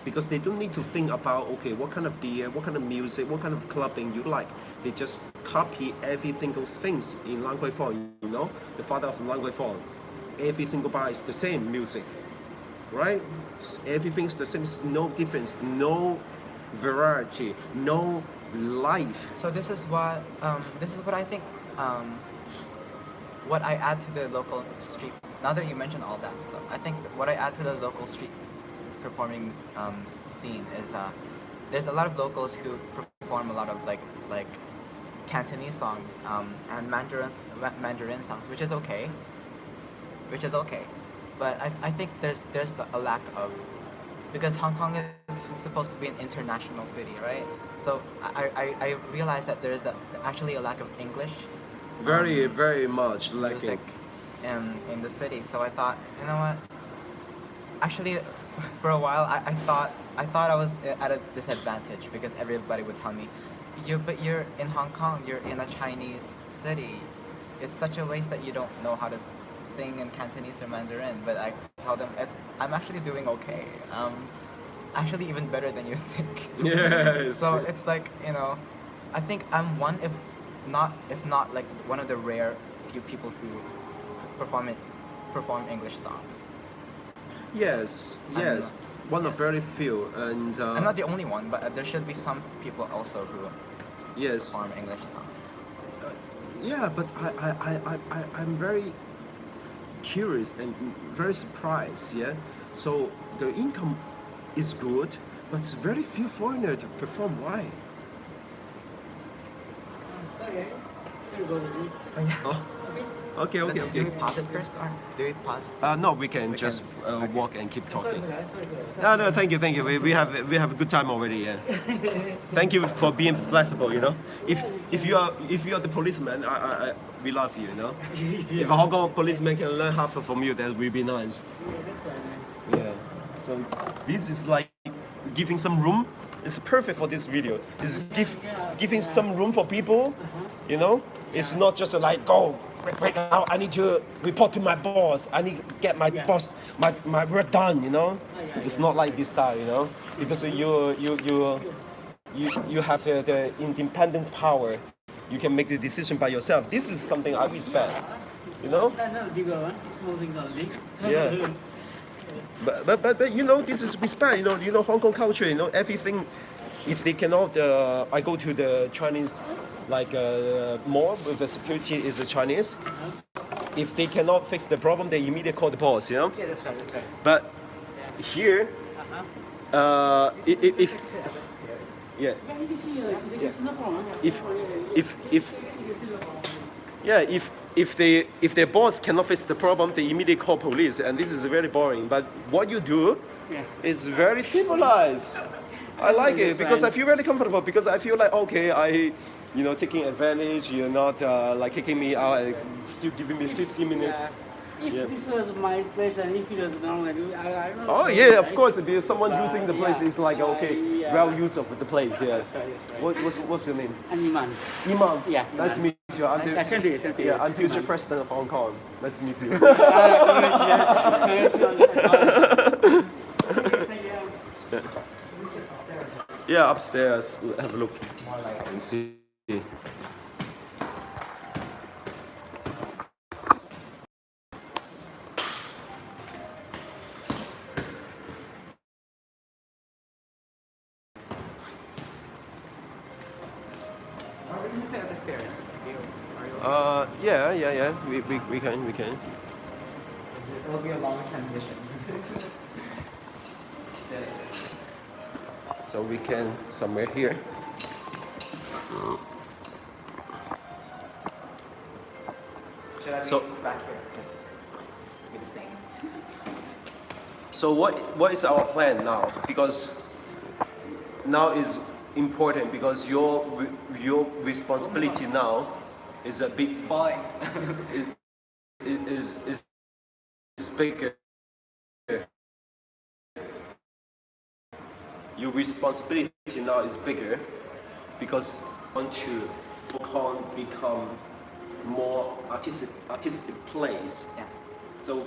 A: Because they don't need to think about, okay, what kind of beer, what kind of music, what kind of clubbing you like. They just copy every single things in Lan Kwai Fong, you know, the father of Lan Kwai Fong. Every single bar is the same music, right? Everything's the same, no difference, no variety, no life.
B: So this is what I think. What I add to the local street. Now that you mentioned all that stuff, I think what I add to the local street performing scene is there's a lot of locals who perform a lot of like Cantonese songs and Mandarin songs, which is okay. But I think there's a lack of, because Hong Kong is supposed to be an international city, right? So I realized that there's actually a lack of English.
A: Very much
B: Music in the city. So I thought, you know what? Actually, for a while I thought I was at a disadvantage because everybody would tell me, but you're in Hong Kong, you're in a Chinese city. It's such a waste that you don't know how to sing in Cantonese or Mandarin. But I tell them I'm actually doing okay. Actually even better than you think.
A: Yes.
B: So it's like, you know, I think I'm one, if not like one of the rare few people who perform English songs.
A: Yes. One of very few, and
B: I'm not the only one, but there should be some people also who
A: yes.
B: perform English songs.
A: Yeah, but I'm very curious and very surprised. Yeah, so the income is good, but it's very few foreigners to perform. Why?
C: Sorry guys. Sorry about it.
B: Oh, yeah.
A: Oh, okay.
B: Do we pause it first, or do we pause?
A: No, we can just walk and keep
C: Sorry
A: talking.
C: guys. Sorry guys.
A: No, thank you. We have a good time already. Yeah. Thank you for being flexible. You know, if you are the policeman, we love you. You know, if a Hong Kong policeman can learn half from you, that would be nice. Yeah. So this is like giving some room. It's perfect for this video. It's giving some room for people. You know, it's not just like go. Right now, I need to report to my boss. I need to get my boss my work done. You know, it's not like this style. You know, because you have the independence power. You can make the decision by yourself. This is something I respect. You know.
C: Another bigger one. Small things only.
A: Yeah. But you know, this is respect. You know Hong Kong culture. You know everything. If they cannot, I go to the Chinese, like mall with the security is a Chinese. If they cannot fix the problem, they immediately call the boss. You know.
C: Yeah, that's right.
A: But here, if yeah,
C: No problem.
A: if their boss cannot fix the problem, they immediately call police, and this is very boring. But what you do is very civilized. I like it because I feel really comfortable, because I feel like, okay, taking advantage. You're not like kicking me out and still giving me 15 minutes.
C: If this was my place and if it was normal, I don't know.
A: Oh yeah, of course. If someone using the place, it's like okay, well use of the place. Yeah. What's your name?
C: I'm Iman.
A: Iman.
C: Yeah,
A: Nice to
C: Iman.
A: meet you. I'm the,
C: Same to you.
A: yeah, I'm future president of Hong Kong. Nice to meet you. Yeah, upstairs. Have a look and see.
B: We can stay on the stairs.
A: Yeah. We can.
B: It'll be a long transition.
A: So we can somewhere here.
B: Should I be
A: So-
B: back here? Be the same.
A: So what is our plan now? Because now is important, because your responsibility now is a big
B: Falling.
A: is bigger. Your responsibility now is bigger because you want to become more artistic plays.
B: Yeah.
A: So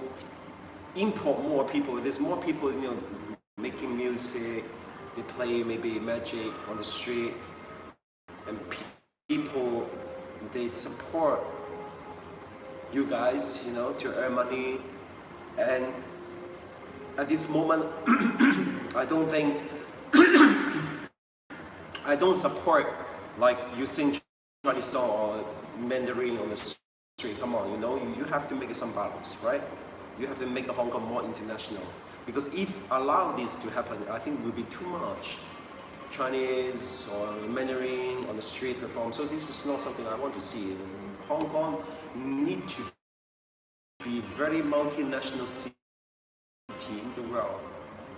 A: import more people. There's more people, making music. They play maybe magic on the street, and people they support you guys, to earn money. And at this moment, I don't think I don't support like you sing Chinese song or Mandarin on the street. Come on, you have to make some balance, right? You have to make Hong Kong more international. Because if allow this to happen, I think it will be too much Chinese or Mandarin on the street perform. So this is not something I want to see. Hong Kong need to be very multinational city in the world.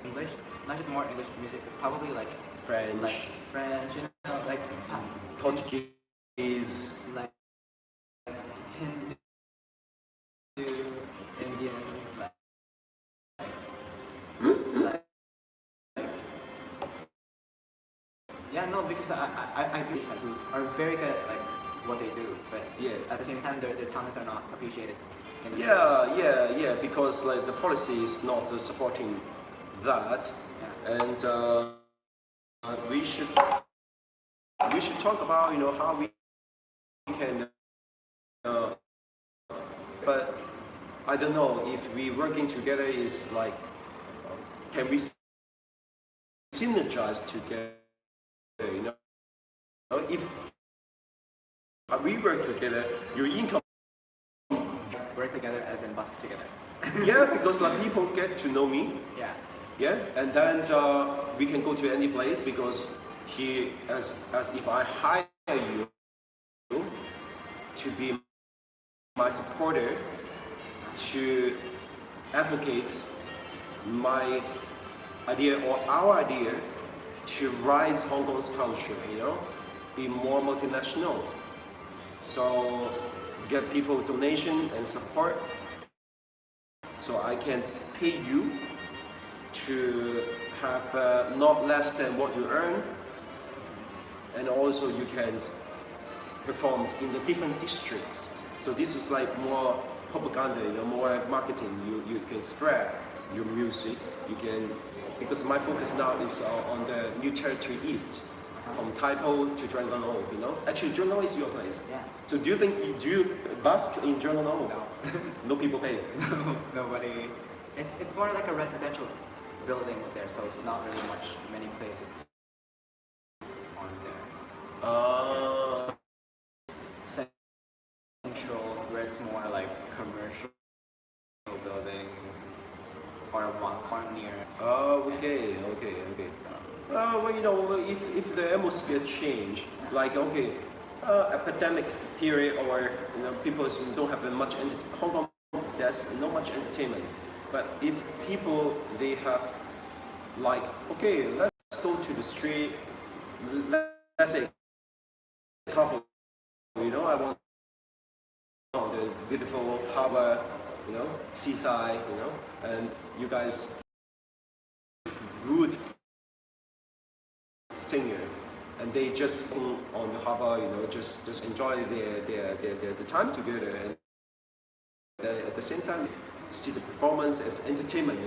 B: English, not just more English music, but probably like
A: French,
B: like
A: Portuguese,
B: like Hindu, Indians, like yeah, no, because I do who are very good at like what they do, but at the same time their talents are not appreciated.
A: Yeah, because like the policy is not supporting that, and we should talk about how we can. But I don't know if we working together is like, can we synergize together? If we work together, your income.
B: Work together as in busk together.
A: Yeah, because like people get to know me.
B: Yeah,
A: and then we can go to any place because as if I hire you to be my supporter, to advocate my idea or our idea to rise Hong Kong's culture, be more multinational. So get people donation and support, so I can pay you to have not less than what you earn, and also you can perform in the different districts. So this is like more propaganda, more marketing. You can spread your music. You can, because my focus now is on the New Territory East, from Taipo to Dragonheart. Actually, Dragonheart is your place.
B: Yeah.
A: So do you busk in Dragonheart?
B: No.
A: No people pay.
B: No, nobody. It's more like a residential buildings there, so it's not really many places on there. Central, where it's more like commercial buildings, or one corner near.
A: Okay. Well, if the atmosphere change, like epidemic period, or people don't have much Hong Kong, there's not much entertainment. But if people they have like, okay, let's go to the street. Let's say a couple, I want the beautiful harbor, seaside, and you guys good singer, and they just go on the harbor, just enjoy the time together, and at the same time see the performance as entertainment,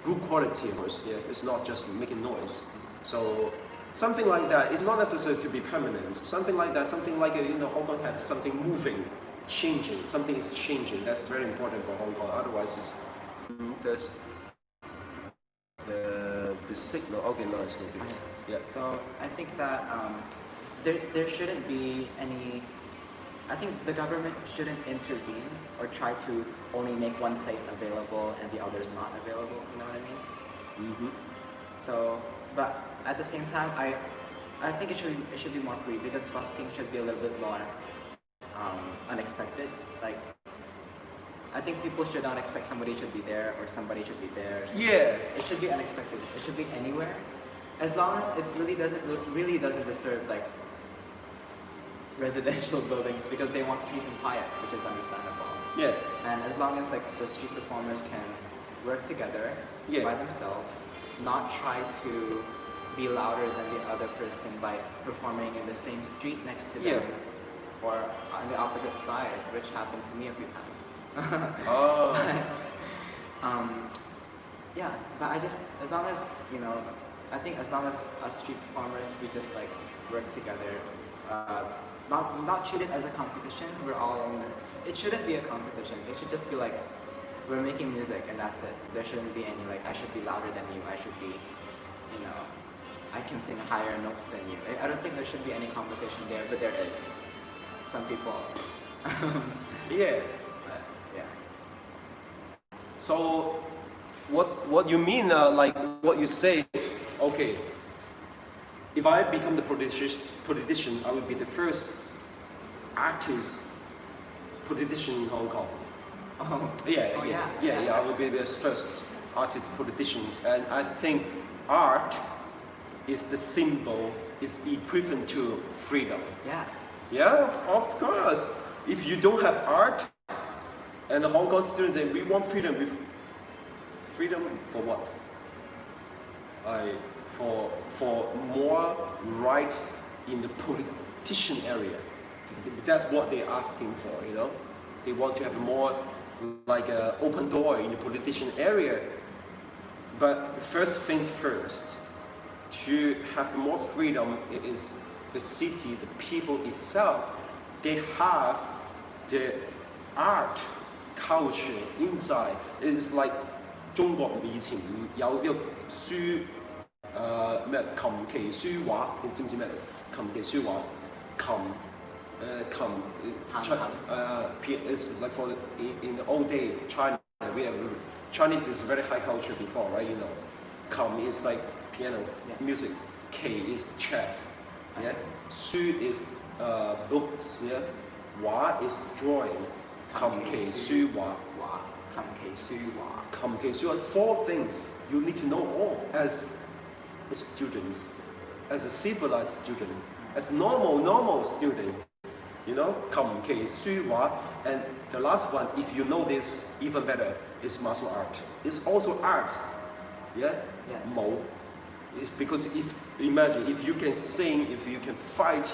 A: good quality of course. Yeah, it's not just making noise. So something like that is not necessary to be permanent. Something like Hong Kong have something moving, changing. Something is changing. That's very important for Hong Kong. Otherwise, it's there's the signal. Okay, no, it's okay. Yeah.
B: So I think that there shouldn't be any. I think the government shouldn't intervene or try to only make one place available and the others not available. You know what I mean?
A: Mm-hmm.
B: So, but at the same time, I think it should be more free, because busking should be a little bit more unexpected. Like, I think people should not expect somebody should be there or somebody should be there.
A: Yeah.
B: It should be unexpected. It should be anywhere, as long as it really doesn't disturb like residential buildings, because they want peace and quiet, which is understandable.
A: Yeah.
B: And as long as like the street performers can work together by themselves, not try to be louder than the other person by performing in the same street next to them, or on the opposite side, which happened to me a few times.
A: Oh.
B: Yeah, but I just, as long as, you know, I think as long as us street performers, we just like work together, not treat it as a competition, we're all on it. It shouldn't be a competition, it should just be like, we're making music and that's it. There shouldn't be any like, I should be louder than you, I should be, you know, I can sing higher notes than you. I don't think there should be any competition there, but there is. Some people.
A: Yeah.
B: But, yeah.
A: So, what you mean, like what you say, okay, if I become the politician, I will be the first artist politician in Hong Kong.
B: Oh.
A: Yeah,
B: Oh,
A: yeah, I will be the first artist politicians, and I think art is the symbol, is equivalent to freedom.
B: Yeah.
A: Yeah, of course. If you don't have art, and the Hong Kong students say we want freedom, freedom for what? For more rights in the politician area. That's what they're asking for, you know. They want to have more like an open door in the politician area. But first things first, to have more freedom, it is the city, the people itself, they have the art, culture inside. It's like 中國以前有一個書咩琴棋書畫，你知唔知咩嚟？琴棋書畫，it's like for in the old day China, we have Chinese is very high culture before, right? You know, Kam is like piano, music. K is chess. Yeah. Su is books. Yeah. Wa is drawing. Kam K Su Wa.
B: Kam K Su Wa.
A: Kam K Su are 4 things you need to know all as a student, as a civilized student, as normal student. You know, Kam K Su Wa, and the last one, if you know this even better, is martial art. It's also art. Yeah?
B: Yes.
A: Mo. It's because if imagine if you can sing, if you can fight,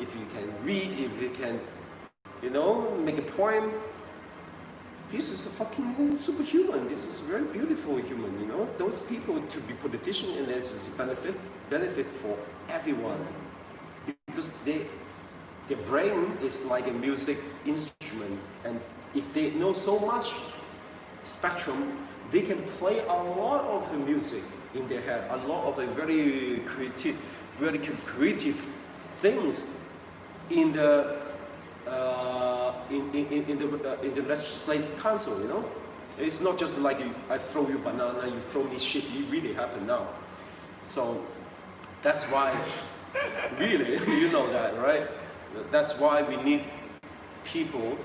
A: if you can read, if you can, you know, make a poem, this is a fucking superhuman. This is a very beautiful human, you know. Those people to be politicians, and this is benefit for everyone. Because their brain is like a music instrument, and if they know so much spectrum, they can play a lot of the music in their head, a lot of very creative things in the in the legislative council. You know, it's not just like I throw you banana, you throw me shit. It really happened now. So that's why, really, you know that, right? That's why we need people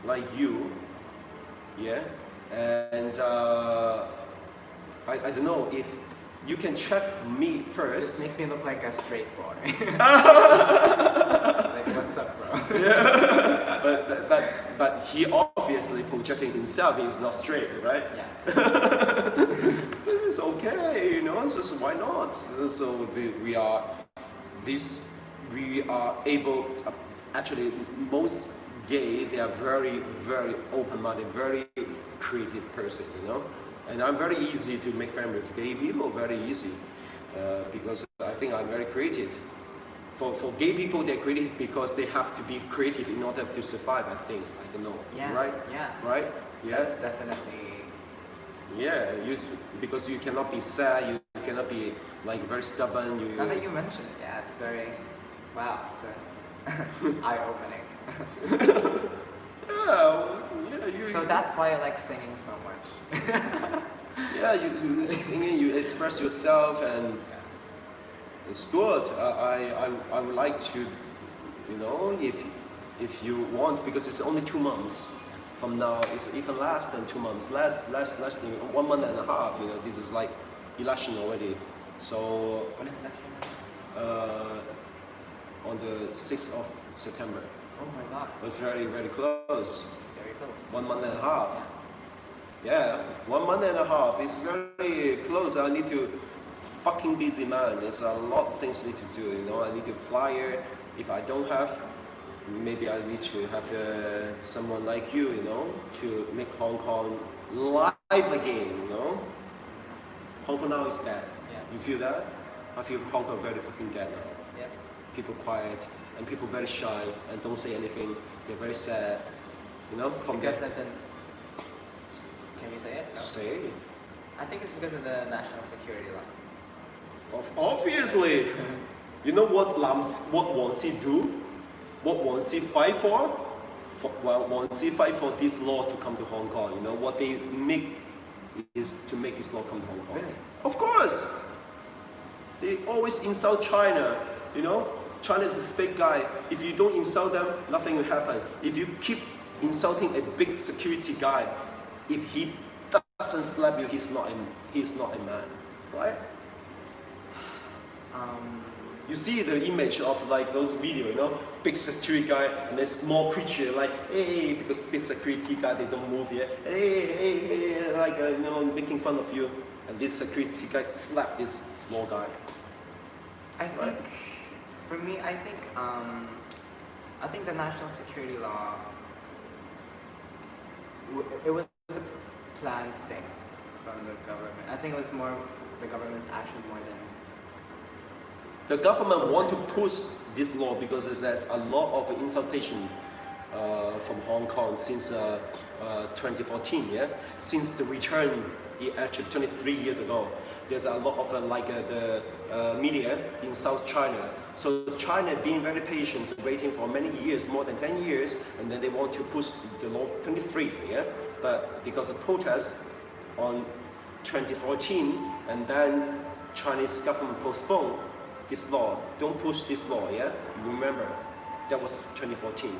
A: like you, yeah. And I don't know if you can check me first.
B: This makes me look like a straight boy. Like, what's up, bro?
A: Yeah. But he obviously projecting himself. He's not straight, right?
B: Yeah.
A: This is okay, you know. So why not? So we are able. Actually, most gay, they are very, very open-minded, very creative person, you know. And I'm very easy to make friends with gay people, very easy, because I think I'm very creative. For gay people, they're creative because they have to be creative in order to survive, I think. I don't know.
B: Yeah.
A: Right?
B: Yeah.
A: Right? Yeah.
B: That's definitely.
A: Yeah, because you cannot be sad, you cannot be like very stubborn.
B: Now that you mention it, yeah, it's very, wow, it's eye-opening.
A: Yeah,
B: so that's why I like singing so much.
A: Yeah, you singing, you express yourself, and it's good. I would like to, you know, if you want, because it's only 2 months from now. It's even less than 2 months, less than 1 month and a half. You know, this is like election already. So
B: When is election?
A: On the 6th of September.
B: Oh my god.
A: It's very, very close.
B: It's very close.
A: 1 month and a half. Yeah, 1 month and a half. It's very close. I need to fucking busy man. There's a lot of things I need to do. You know, I need to fly here. If I don't have maybe I need to have someone like you, you know, to make Hong Kong live again, you know. Hong Kong now is bad.
B: Yeah.
A: You feel that? I feel Hong Kong very fucking bad now.
B: Yeah.
A: People quiet and people very shy and don't say anything. They're very sad, you know. From
B: Because
A: there,
B: of the, can we say it? No.
A: say.
B: I think it's because of the national security law.
A: Obviously, you know what Wang Xi do? What Wang Xi fight for? Well, Wang Xi fight for this law to come to Hong Kong. You know what they make is to make this law come to Hong Kong.
B: Really?
A: Of course. They always insult China. You know, China is this big guy. If you don't insult them, nothing will happen. If you keep insulting a big security guy, if he doesn't slap you, he's not a man, right? You see the image of like those videos, you know, big security guy and a small creature like, hey, because big security guy, they don't move here, hey, like, you know, making fun of you. And this security guy slap this small guy.
B: I think, for me, I think the national security law, it was a planned thing from the government. I think it was more the government's action more than.
A: The government want to push this law because there's a lot of insultation from Hong Kong since 2014, yeah? Since the return, actually 23 years ago, there's a lot of the media in South China. So China being very patient, waiting for many years, more than 10 years, and then they want to push the law 23, yeah? But because of protests on 2014, and then Chinese government postponed this law, don't push this law, yeah? You remember, that was 2014.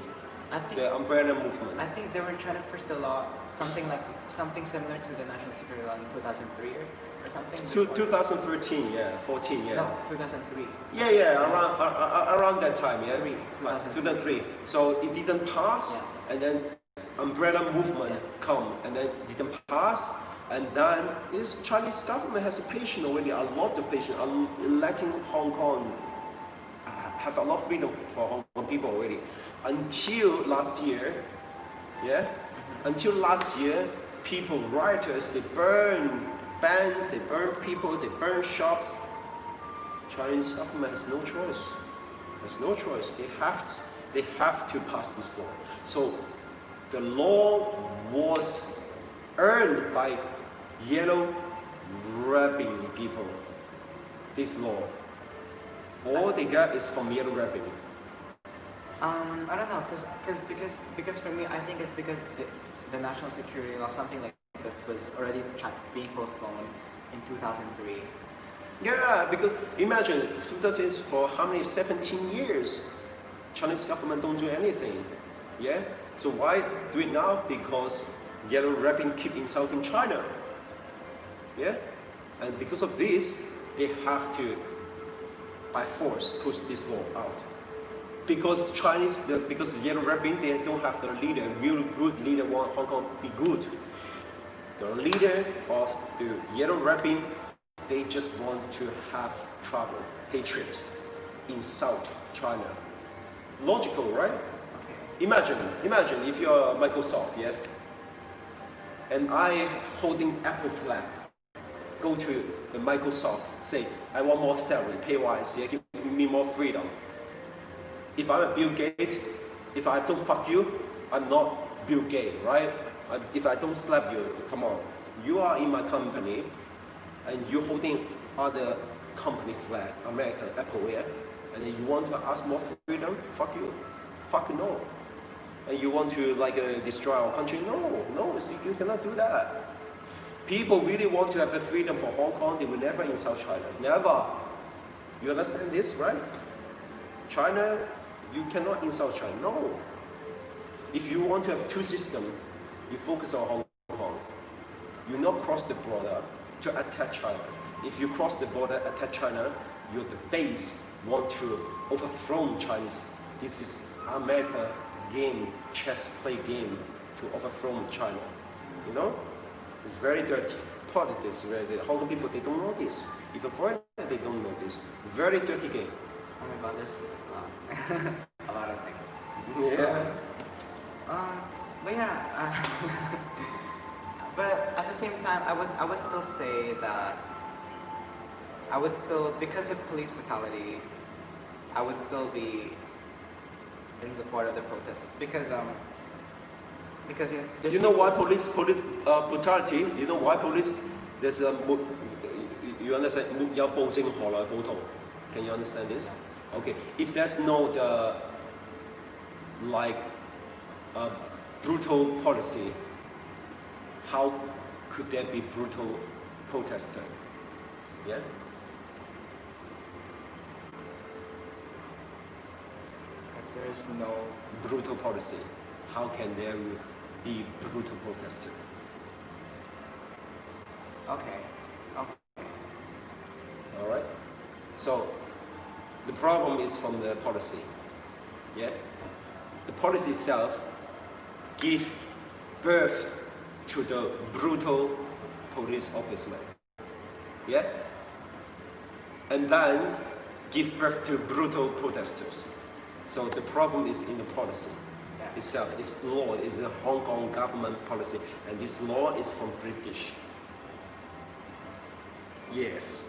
B: I think
A: The umbrella movement.
B: I think they were trying to push the law something similar to the national security law in 2003 or something.
A: 2013, yeah, 14, yeah.
B: No, 2003.
A: Yeah, around that time, yeah.
B: 2003.
A: So it didn't pass,
B: Yeah.
A: and then umbrella movement come, and then it didn't pass, and then this Chinese government has a patience already, a lot of patience, letting Hong Kong have a lot of freedom for Hong Kong people already. Until last year, yeah? Until last year, people, rioters, they burn bands, they burn people, they burn shops. Chinese government has no choice. There's no choice. They have to pass this law. So the law was earned by yellow rapping people. This law. All they got is from yellow rapping.
B: I don't know, because for me, I think it's because the national security law, something like this, was already being postponed in 2003.
A: Yeah, because imagine, this for how many, 17 years, Chinese government don't do anything, yeah? So why do it now? Because yellow rapping keep insulting China, yeah? And because of this, they have to, by force, push this law out. Because because yellow rapping, they don't have the leader, real good leader want Hong Kong be good. The leader of the yellow rapping, they just want to have trouble, hatred, insult China. Logical, right?
B: Okay.
A: Imagine if you're Microsoft, yeah? And I holding Apple flag, go to the Microsoft, say, I want more salary, pay-wise, yeah, give me more freedom. If I'm a Bill Gates, if I don't fuck you, I'm not Bill Gates, right? If I don't slap you, come on. You are in my company, and you're holding other company flag, American, Apple, yeah? And then you want to ask more freedom? Fuck you. Fuck no. And you want to destroy our country? No, you cannot do that. People really want to have a freedom for Hong Kong, they will never insult China. Never. You understand this, right? China, you cannot insult China. No. If you want to have two systems, you focus on Hong Kong. You not cross the border to attack China. If you cross the border, attack China, you're the base want to overthrow Chinese. This is America game, chess play game to overthrow China. You know? It's very dirty. Politics, the Hong Kong people, they don't know this. Even foreigners, they don't know this. Very dirty game.
B: Oh my God, there's a lot of things.
A: Yeah.
B: But yeah, but at the same time, I would still say that I would still, because of police brutality, I would still be in support of the protests because there's
A: You know why police brutality? You know why police? There's a you understand? 有暴政何來暴徒? Can you understand this? Okay. If there's no brutal policy, how could there be brutal protester? Yeah.
B: if there is no
A: Brutal policy, how can there be brutal protester?
B: okay.
A: All right. So the problem is from the policy. Yeah. The policy itself give birth to the brutal police officer. Yeah. And then give birth to brutal protesters. So the problem is in the policy itself. This law is a Hong Kong government policy, and this law is from British. Yes.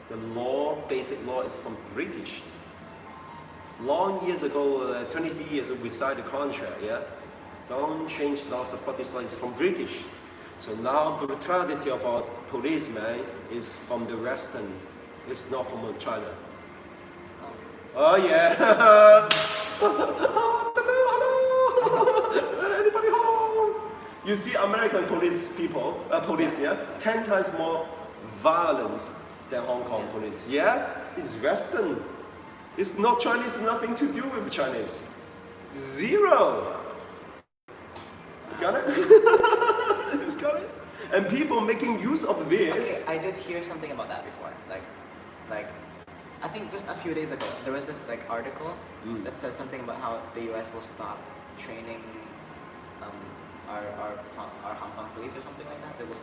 A: The law, basic law, is from British. Long years ago, 23 years ago, we signed the contract, yeah? Don't change law, support this law, it's from British. So now brutality of our policemen is from the Western, it's not from China. Oh yeah! Anybody home? You see American police people, police, yeah? 10 times more violence than Hong Kong police. Yeah, it's Western. It's not Chinese, nothing to do with Chinese. Zero. You got it? You got it? And people making use of this.
B: Okay, I did hear something about that before. Like, I think just a few days ago, there was this like article that said something about how the U.S. will stop training our Hong Kong police or something like that. They will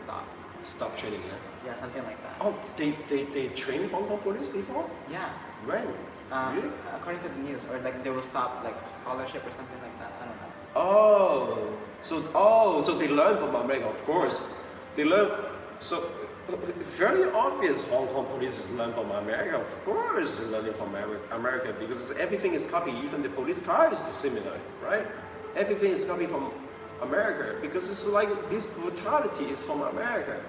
A: Stop training, yes?
B: Yeah, something like that.
A: Oh, they trained Hong Kong police before?
B: Yeah.
A: When? Really?
B: According to the news, or like they will stop like scholarship or something like that. I don't know.
A: So they learn from America, of course. They learn. So very obvious, Hong Kong police is learn from America. Of course, learning from America because everything is copied. Even the police car is similar, right? Everything is copied from America because it's like this brutality is from America.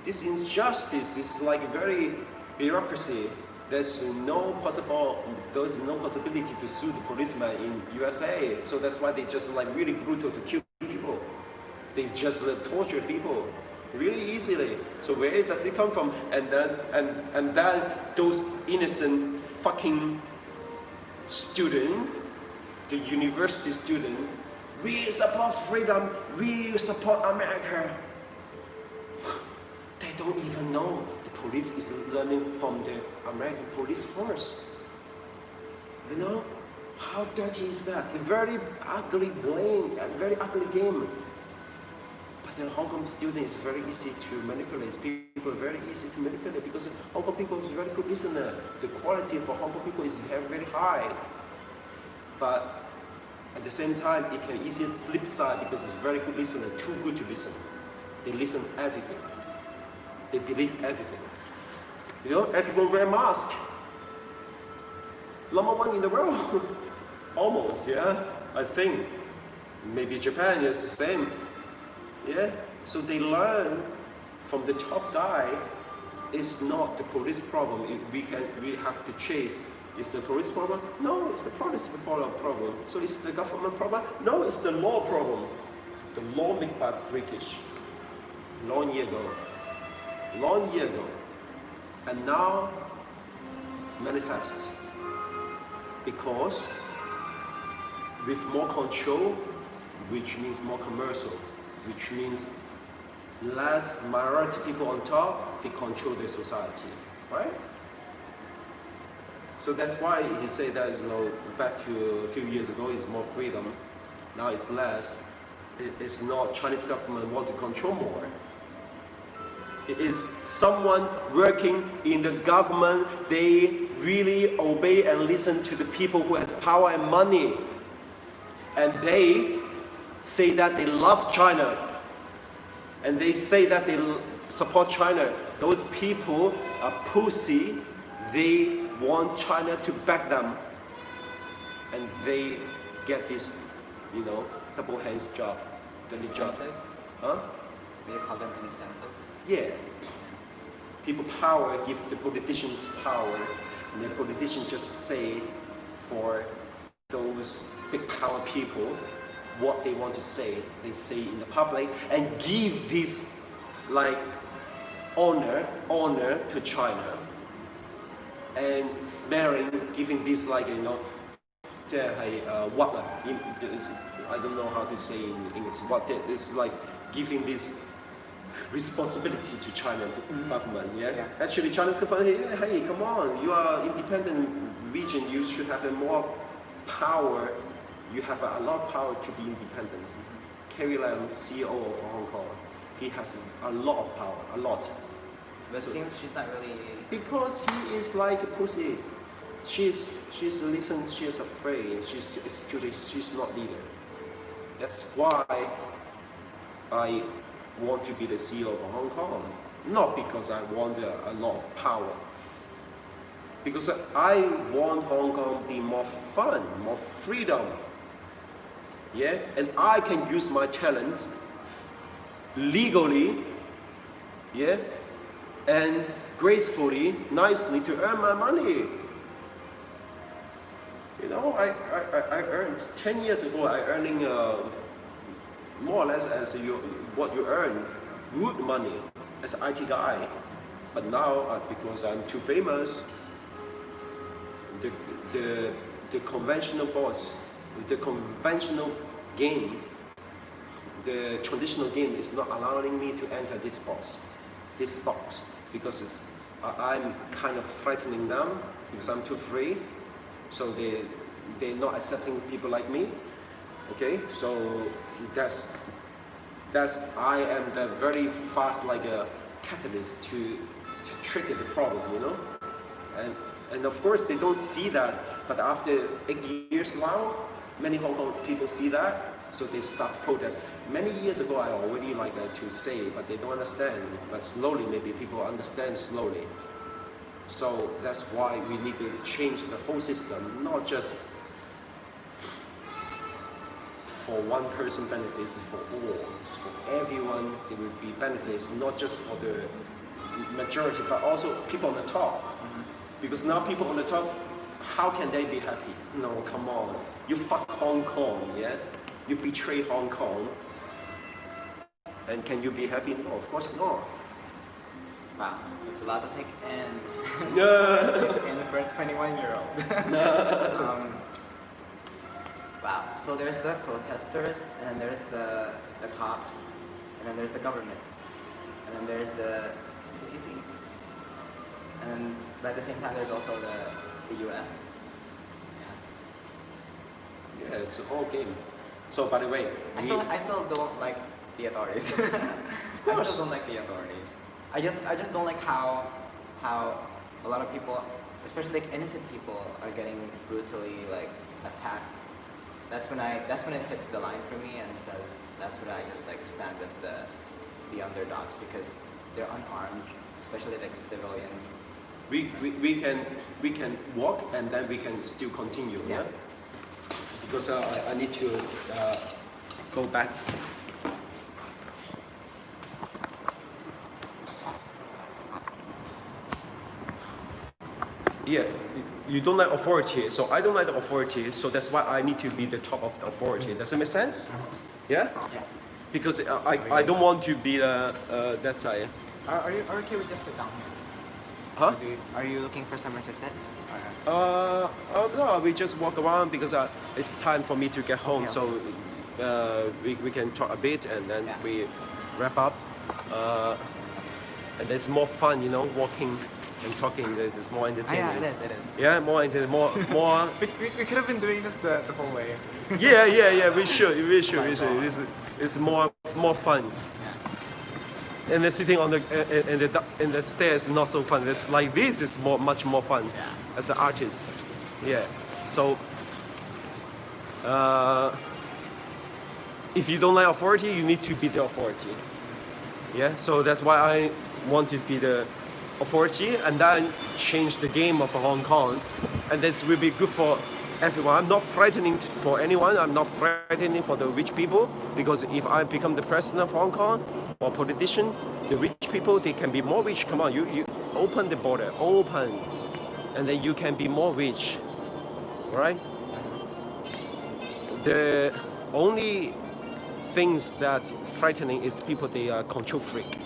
A: This injustice is like very bureaucracy. There's no possibility to sue the policeman in USA. So that's why they just like really brutal to kill people. They just torture people really easily. So where does it come from? And then those innocent fucking student, the university student, we support freedom, we support America. They don't even know the police is learning from the American police force. You know? How dirty is that? A very ugly blame, a very ugly game. But the Hong Kong student is very easy to manipulate. People are very easy to manipulate because Hong Kong people is very good listener. The quality for Hong Kong people is very high. But at the same time, it can easily flip side because it's very good listener, too good to listen. They listen everything. They believe everything. You know, everyone wear mask. Number one in the world. Almost, yeah. I think. Maybe Japan is the same. Yeah. So they learn from the top guy. It's not the police problem. We have to chase. Is the police problem? No, it's the police problem. So it's the government problem? No, it's the law problem. The law made by British. Long year ago. And now manifest. Because with more control, which means more commercial, which means less minority people on top, they control the society, right? So that's why he said that, you know, back to a few years ago, it's more freedom. Now it's less. It's not Chinese government want to control more. It is someone working in the government. They really obey and listen to the people who has power and money. and they say that they love China, and they say that they support China. Those people are pussy. They want China to back them, and they get this, double hands job, dirty job. Huh?
D: Do you call them incentives?
A: Yeah. People power give the politicians power, and the politicians just say for those big power people what they want to say. They say in the public and give this like honor to China, and sparing, giving this like what I don't know how to say in English. What is like giving this responsibility to China government. Yeah? Actually, China's government. Hey, come on! You are independent region. You should have more power. You have a lot of power to be independent. Carrie Lam, CEO of Hong Kong, he has a lot of power. A lot.
D: But it seems she's not really.
A: Because he is like a pussy. She's listen. She is afraid. She's not leader. That's why I want to be the CEO of Hong Kong. Not because I want a lot of power. Because I want Hong Kong to be more fun, more freedom. Yeah, and I can use my talents legally. Yeah, and gracefully, nicely to earn my money. I earned 10 years ago. I earning more or less as what you earn, good money as an IT guy. But now because I'm too famous, the conventional boss, the conventional game, the traditional game is not allowing me to enter this box, because I'm kind of frightening them because I'm too free. So they're not accepting people like me. Okay, so that's I am the very fast like a catalyst to trigger the problem, and of course they don't see that, but after 8 years now, many Hong Kong people see that, so they start protest. Many years ago I already like to say, but they don't understand. But slowly, maybe people understand slowly. So that's why we need to change the whole system, not just for one person benefits, for all, for everyone there will be benefits, not just for the majority, but also people on the top. Because now people on the top, how can they be happy? No, come on. You fuck Hong Kong, yeah? You betray Hong Kong. And can you be happy? No, of course not.
D: Wow, it's a lot to take in.
B: And for a 21-year-old.
D: Wow, so there's the protesters, and then there's the cops, and then there's the government, and then there's the CCP. And but at the same time, there's also the US.
A: Yeah, it's a whole game. So by the way,
D: I still don't like the authorities. I still don't like the authorities. I just don't like how a lot of people, especially like innocent people, are getting brutally like attacked. That's when it hits the line for me and says that's when I just like stand with the underdogs, because they're unarmed, especially like civilians.
A: We can walk and then we can still continue. Yeah. Because I need to go back. Yeah, you don't like authority, so I don't like the authority, so that's why I need to be the top of the authority. Does it make sense? Yeah? Yeah. Because I don't want to be that side.
B: Are you okay with just sit down here?
A: Huh?
B: Are you looking for somewhere to sit?
A: No, we just walk around because it's time for me to get home, okay. So we can talk a bit and then we wrap up. And it's more fun, walking and talking. It's more entertaining.
B: Yeah, it is.
A: Yeah, more entertaining, more.
B: we could have been doing this the whole way.
A: Yeah. We should. It's more fun. Yeah. And then sitting on in the stairs is not so fun. It's like this is much more fun. Yeah. As an artist. Yeah. So if you don't like authority, you need to be the authority. Yeah, so that's why I want to be the authority and then change the game of Hong Kong, and this will be good for everyone. I'm not frightening for anyone. I'm not frightening for the rich people, because if I become the president of Hong Kong or politician, the rich people, they can be more rich. Come on, you open the border, open, and then you can be more rich, right? The only things that frightening is people, they are control freak.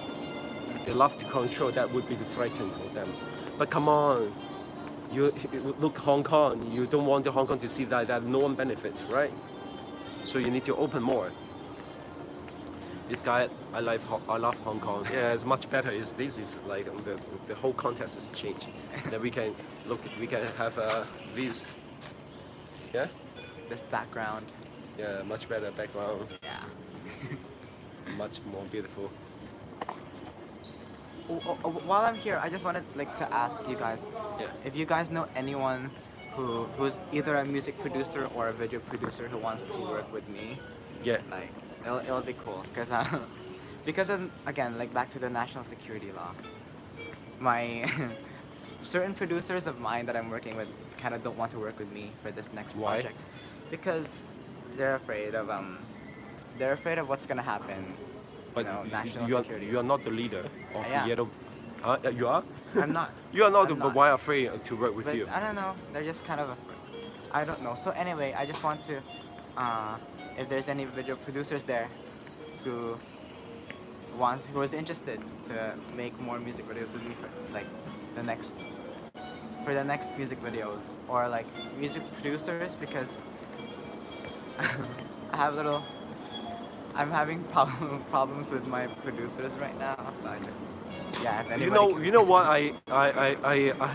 A: They love to control. That would be the frightening for them. But come on, you look Hong Kong. You don't want the Hong Kong to see that no one benefits, right? So you need to open more. This guy, I love Hong Kong. Yeah, it's much better. This is like the whole context has changed. Then we can have these. Yeah.
B: This background.
A: Yeah, much better background.
B: Yeah.
A: Much more beautiful.
B: While I'm here, I just wanted to ask you guys,
A: Yeah.
B: if you guys know anyone who's either a music producer or a video producer who wants to work with me,
A: Yeah.
B: it'll be cool, because again, back to the national security law, my certain producers of mine that I'm working with kind of don't want to work with me for this next
A: Why?
B: project, because they're afraid of what's gonna happen.
A: But
B: national
A: you
B: security.
A: are not the leader of
B: Yeah.
A: the yellow. You are?
B: I'm not.
A: You are not.
B: I'm
A: But
B: not.
A: why afraid to work with
B: But
A: you?
B: I don't know. They're just kind of afraid. I don't know. So anyway, I just want to, if there's any video producers there who is interested to make more music videos with me for the next music videos, or music producers, because I'm having problems with my producers right now, so I just if anybody
A: You know what I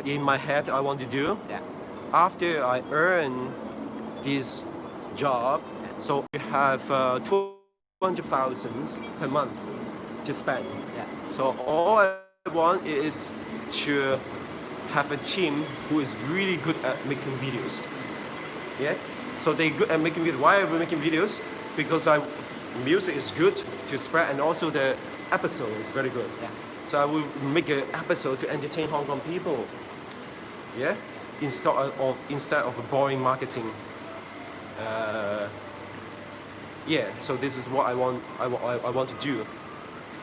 A: in my head I want to do
B: yeah.
A: after I earn this job. So you have 200,000 per month to spend.
B: Yeah.
A: So all I want is to have a team who is really good at making videos. Yeah. So they good at making videos. Why are we making videos? Because music is good to spread, and also the episode is very good.
B: Yeah.
A: So I will make an episode to entertain Hong Kong people. Yeah. Instead of a boring marketing. Yeah. So this is what I want. I want to do.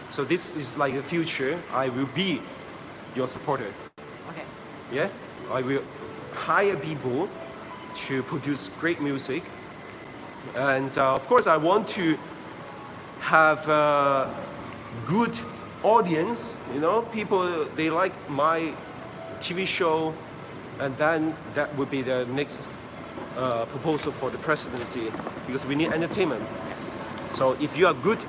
A: So this is like the future. I will be your supporter.
B: Okay.
A: Yeah. I will hire people to produce great music, and of course I want to have a good audience. People, they like my TV show, and then that would be the next proposal for the presidency, because we need entertainment. So if you are good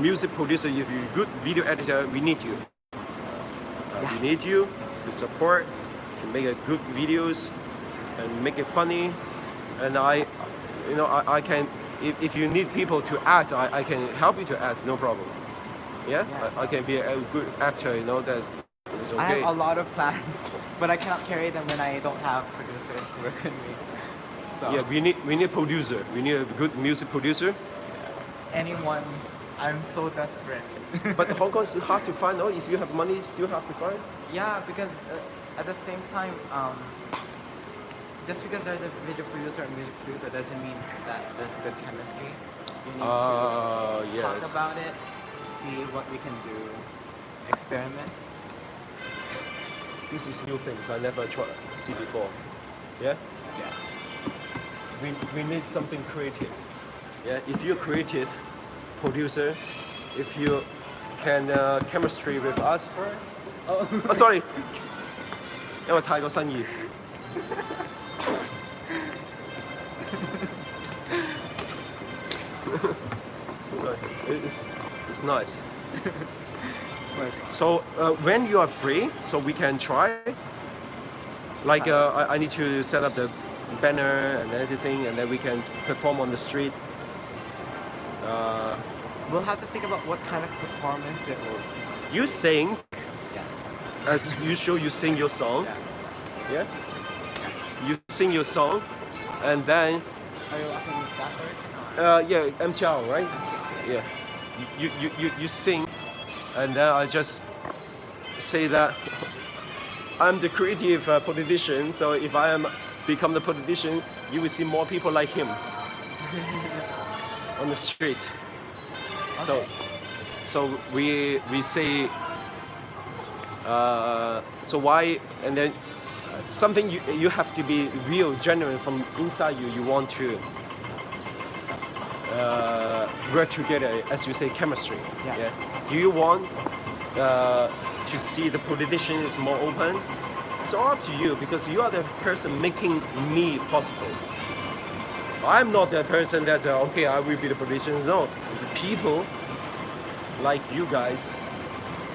A: music producer, if you're a good video editor, we need you. We need you to support, to make a good videos and make it funny. And I can, if you need people to act, I can help you to act, no problem. Yeah? I can be a good actor, that's okay.
B: I have a lot of plans, but I cannot carry them when I don't have producers to work with me. So
A: Yeah, we need producer. We need a good music producer.
B: anyone, I'm so desperate.
A: But Hong Kong is hard to find. No, if you have money, still have to find.
B: Yeah, because at the same time, just because there's a video producer and music producer doesn't mean that there's good chemistry. You need to talk
A: Yes.
B: about it, see what we can do, experiment.
A: This is new things I never see before. Yeah.
B: Yeah.
A: We need something creative. Yeah. If you're creative producer, if you can chemistry with us. Oh, sorry. 因為太過新意。Sorry, it's nice. So when you are free, so we can try. Like I need to set up the banner and everything, and then we can perform on the street.
B: We'll have to think about what kind of performance it will be.
A: You sing,
B: Yeah.
A: as usual. You sing your song.
B: Yeah.
A: Yeah. You sing your song, and then
B: Are you walking that direction or?
A: Yeah, MTR, right? Yeah. You sing, and then I just say that I'm the creative politician. So if I am become the politician, you will see more people like him on the street. So we say. So why, and then something you have to be real, genuine from inside you. You want to work together, as you say, chemistry.
B: Yeah.
A: Do you want to see the politician is more open? It's all up to you because you are the person making me possible. I'm not the person that okay, I will be the politician. No, it's the people like you guys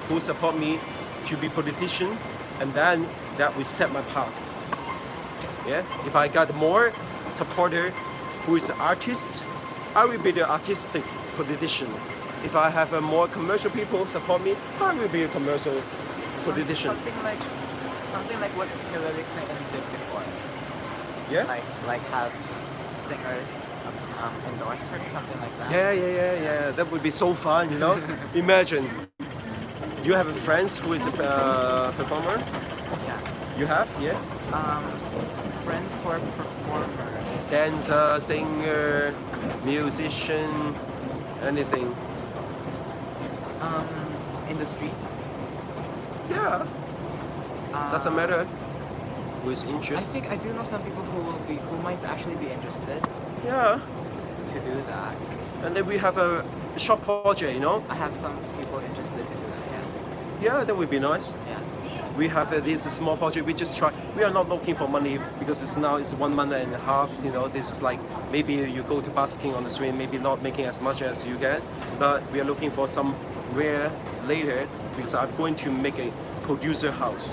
A: who support me to be politician, and then that will set my path. Yeah, if I got more supporter who is artists, I will be the artistic politician. If I have more commercial people support me, I will be a commercial politician.
D: Something like what Hillary Clinton did before.
A: Yeah.
D: Like have singers endorse her, something like that.
A: Yeah. That would be so fun, you know. Imagine you have a friend who is a performer.
D: Yeah.
A: You have, yeah.
D: Friends who are performers.
A: Dancer, singer, musician, anything.
D: In the streets.
A: Yeah. Doesn't matter. With interest.
D: I think I do know some people who might actually be interested
A: Yeah.
D: to do that.
A: And then we have a short project, you know.
D: I have some people interested to do that.
A: Yeah, that would be nice.
D: Yeah.
A: We have this small project. We just try. We are not looking for money because it's 1 month and a half. You know, this is like maybe you go to basking on the street, maybe not making as much as you can, but we are looking for somewhere later because I'm going to make a producer house.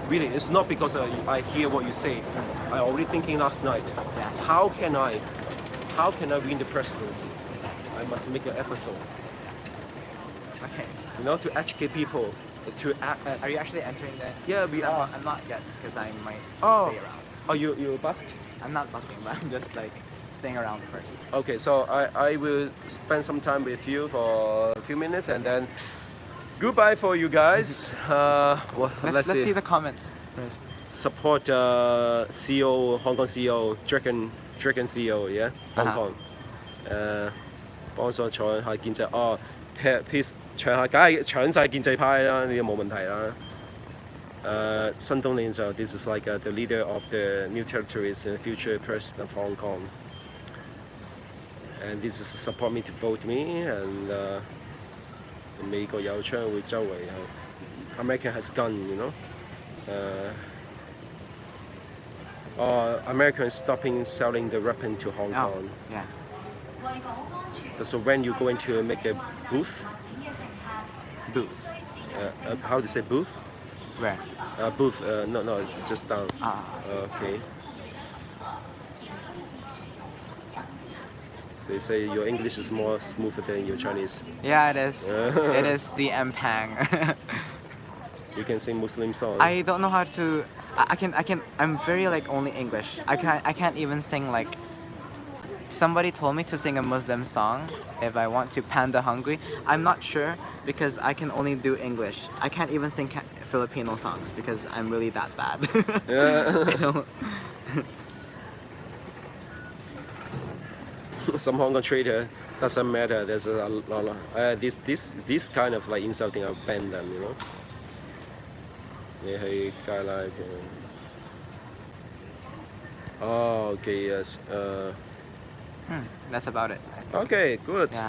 A: Really, it's not because I hear what you say. I already thinking last night.
D: Yeah.
A: How can I win the presidency? I must make an episode.
D: Okay.
A: You know, to educate people, to act as.
D: Are you actually entering that?
A: Yeah, we are.
D: I'm not yet because I might
A: Oh.
D: stay around.
A: Oh, you busk?
D: I'm not busking, but I'm just like staying around first.
A: Okay, so I will spend some time with you for a few minutes and then goodbye for you guys. Well,
D: Let's see the comments first.
A: Support CEO, Hong Kong CEO, Dragon CEO, yeah, Hong Kong. 幫手搶下建制哦 ，peace 搶下，梗係搶晒建制派啦，呢個冇問題啦。新東領袖 this is like the leader of the new territories and future president of Hong Kong. And this is support me to vote me and 美國有槍會周圍有 American has gun, you know. American stopping selling the weapon to Hong Kong.
D: Yeah.
A: So when you're going to make a booth, how to say booth?
D: Where?
A: Booth, no, just down. Okay. So you say your English is more smoother than your Chinese.
D: Yeah, it is. It is CM Pang.
A: You can sing Muslim songs.
D: I don't know how to. I can. I'm very like only English. I can't even sing like. Somebody told me to sing a Muslim song if I want to Panda Hungry. I'm not sure because I can only do English. I can't even sing Filipino songs because I'm really that bad.
A: Yeah.
D: I don't.
A: Some Hong Kong trader doesn't matter. There's a lot. This kind of like insulting, I'll ban them. You know. 你去街拉佢。Oh, okay, yes.
D: That's about it.
A: Okay, good.
D: Yeah.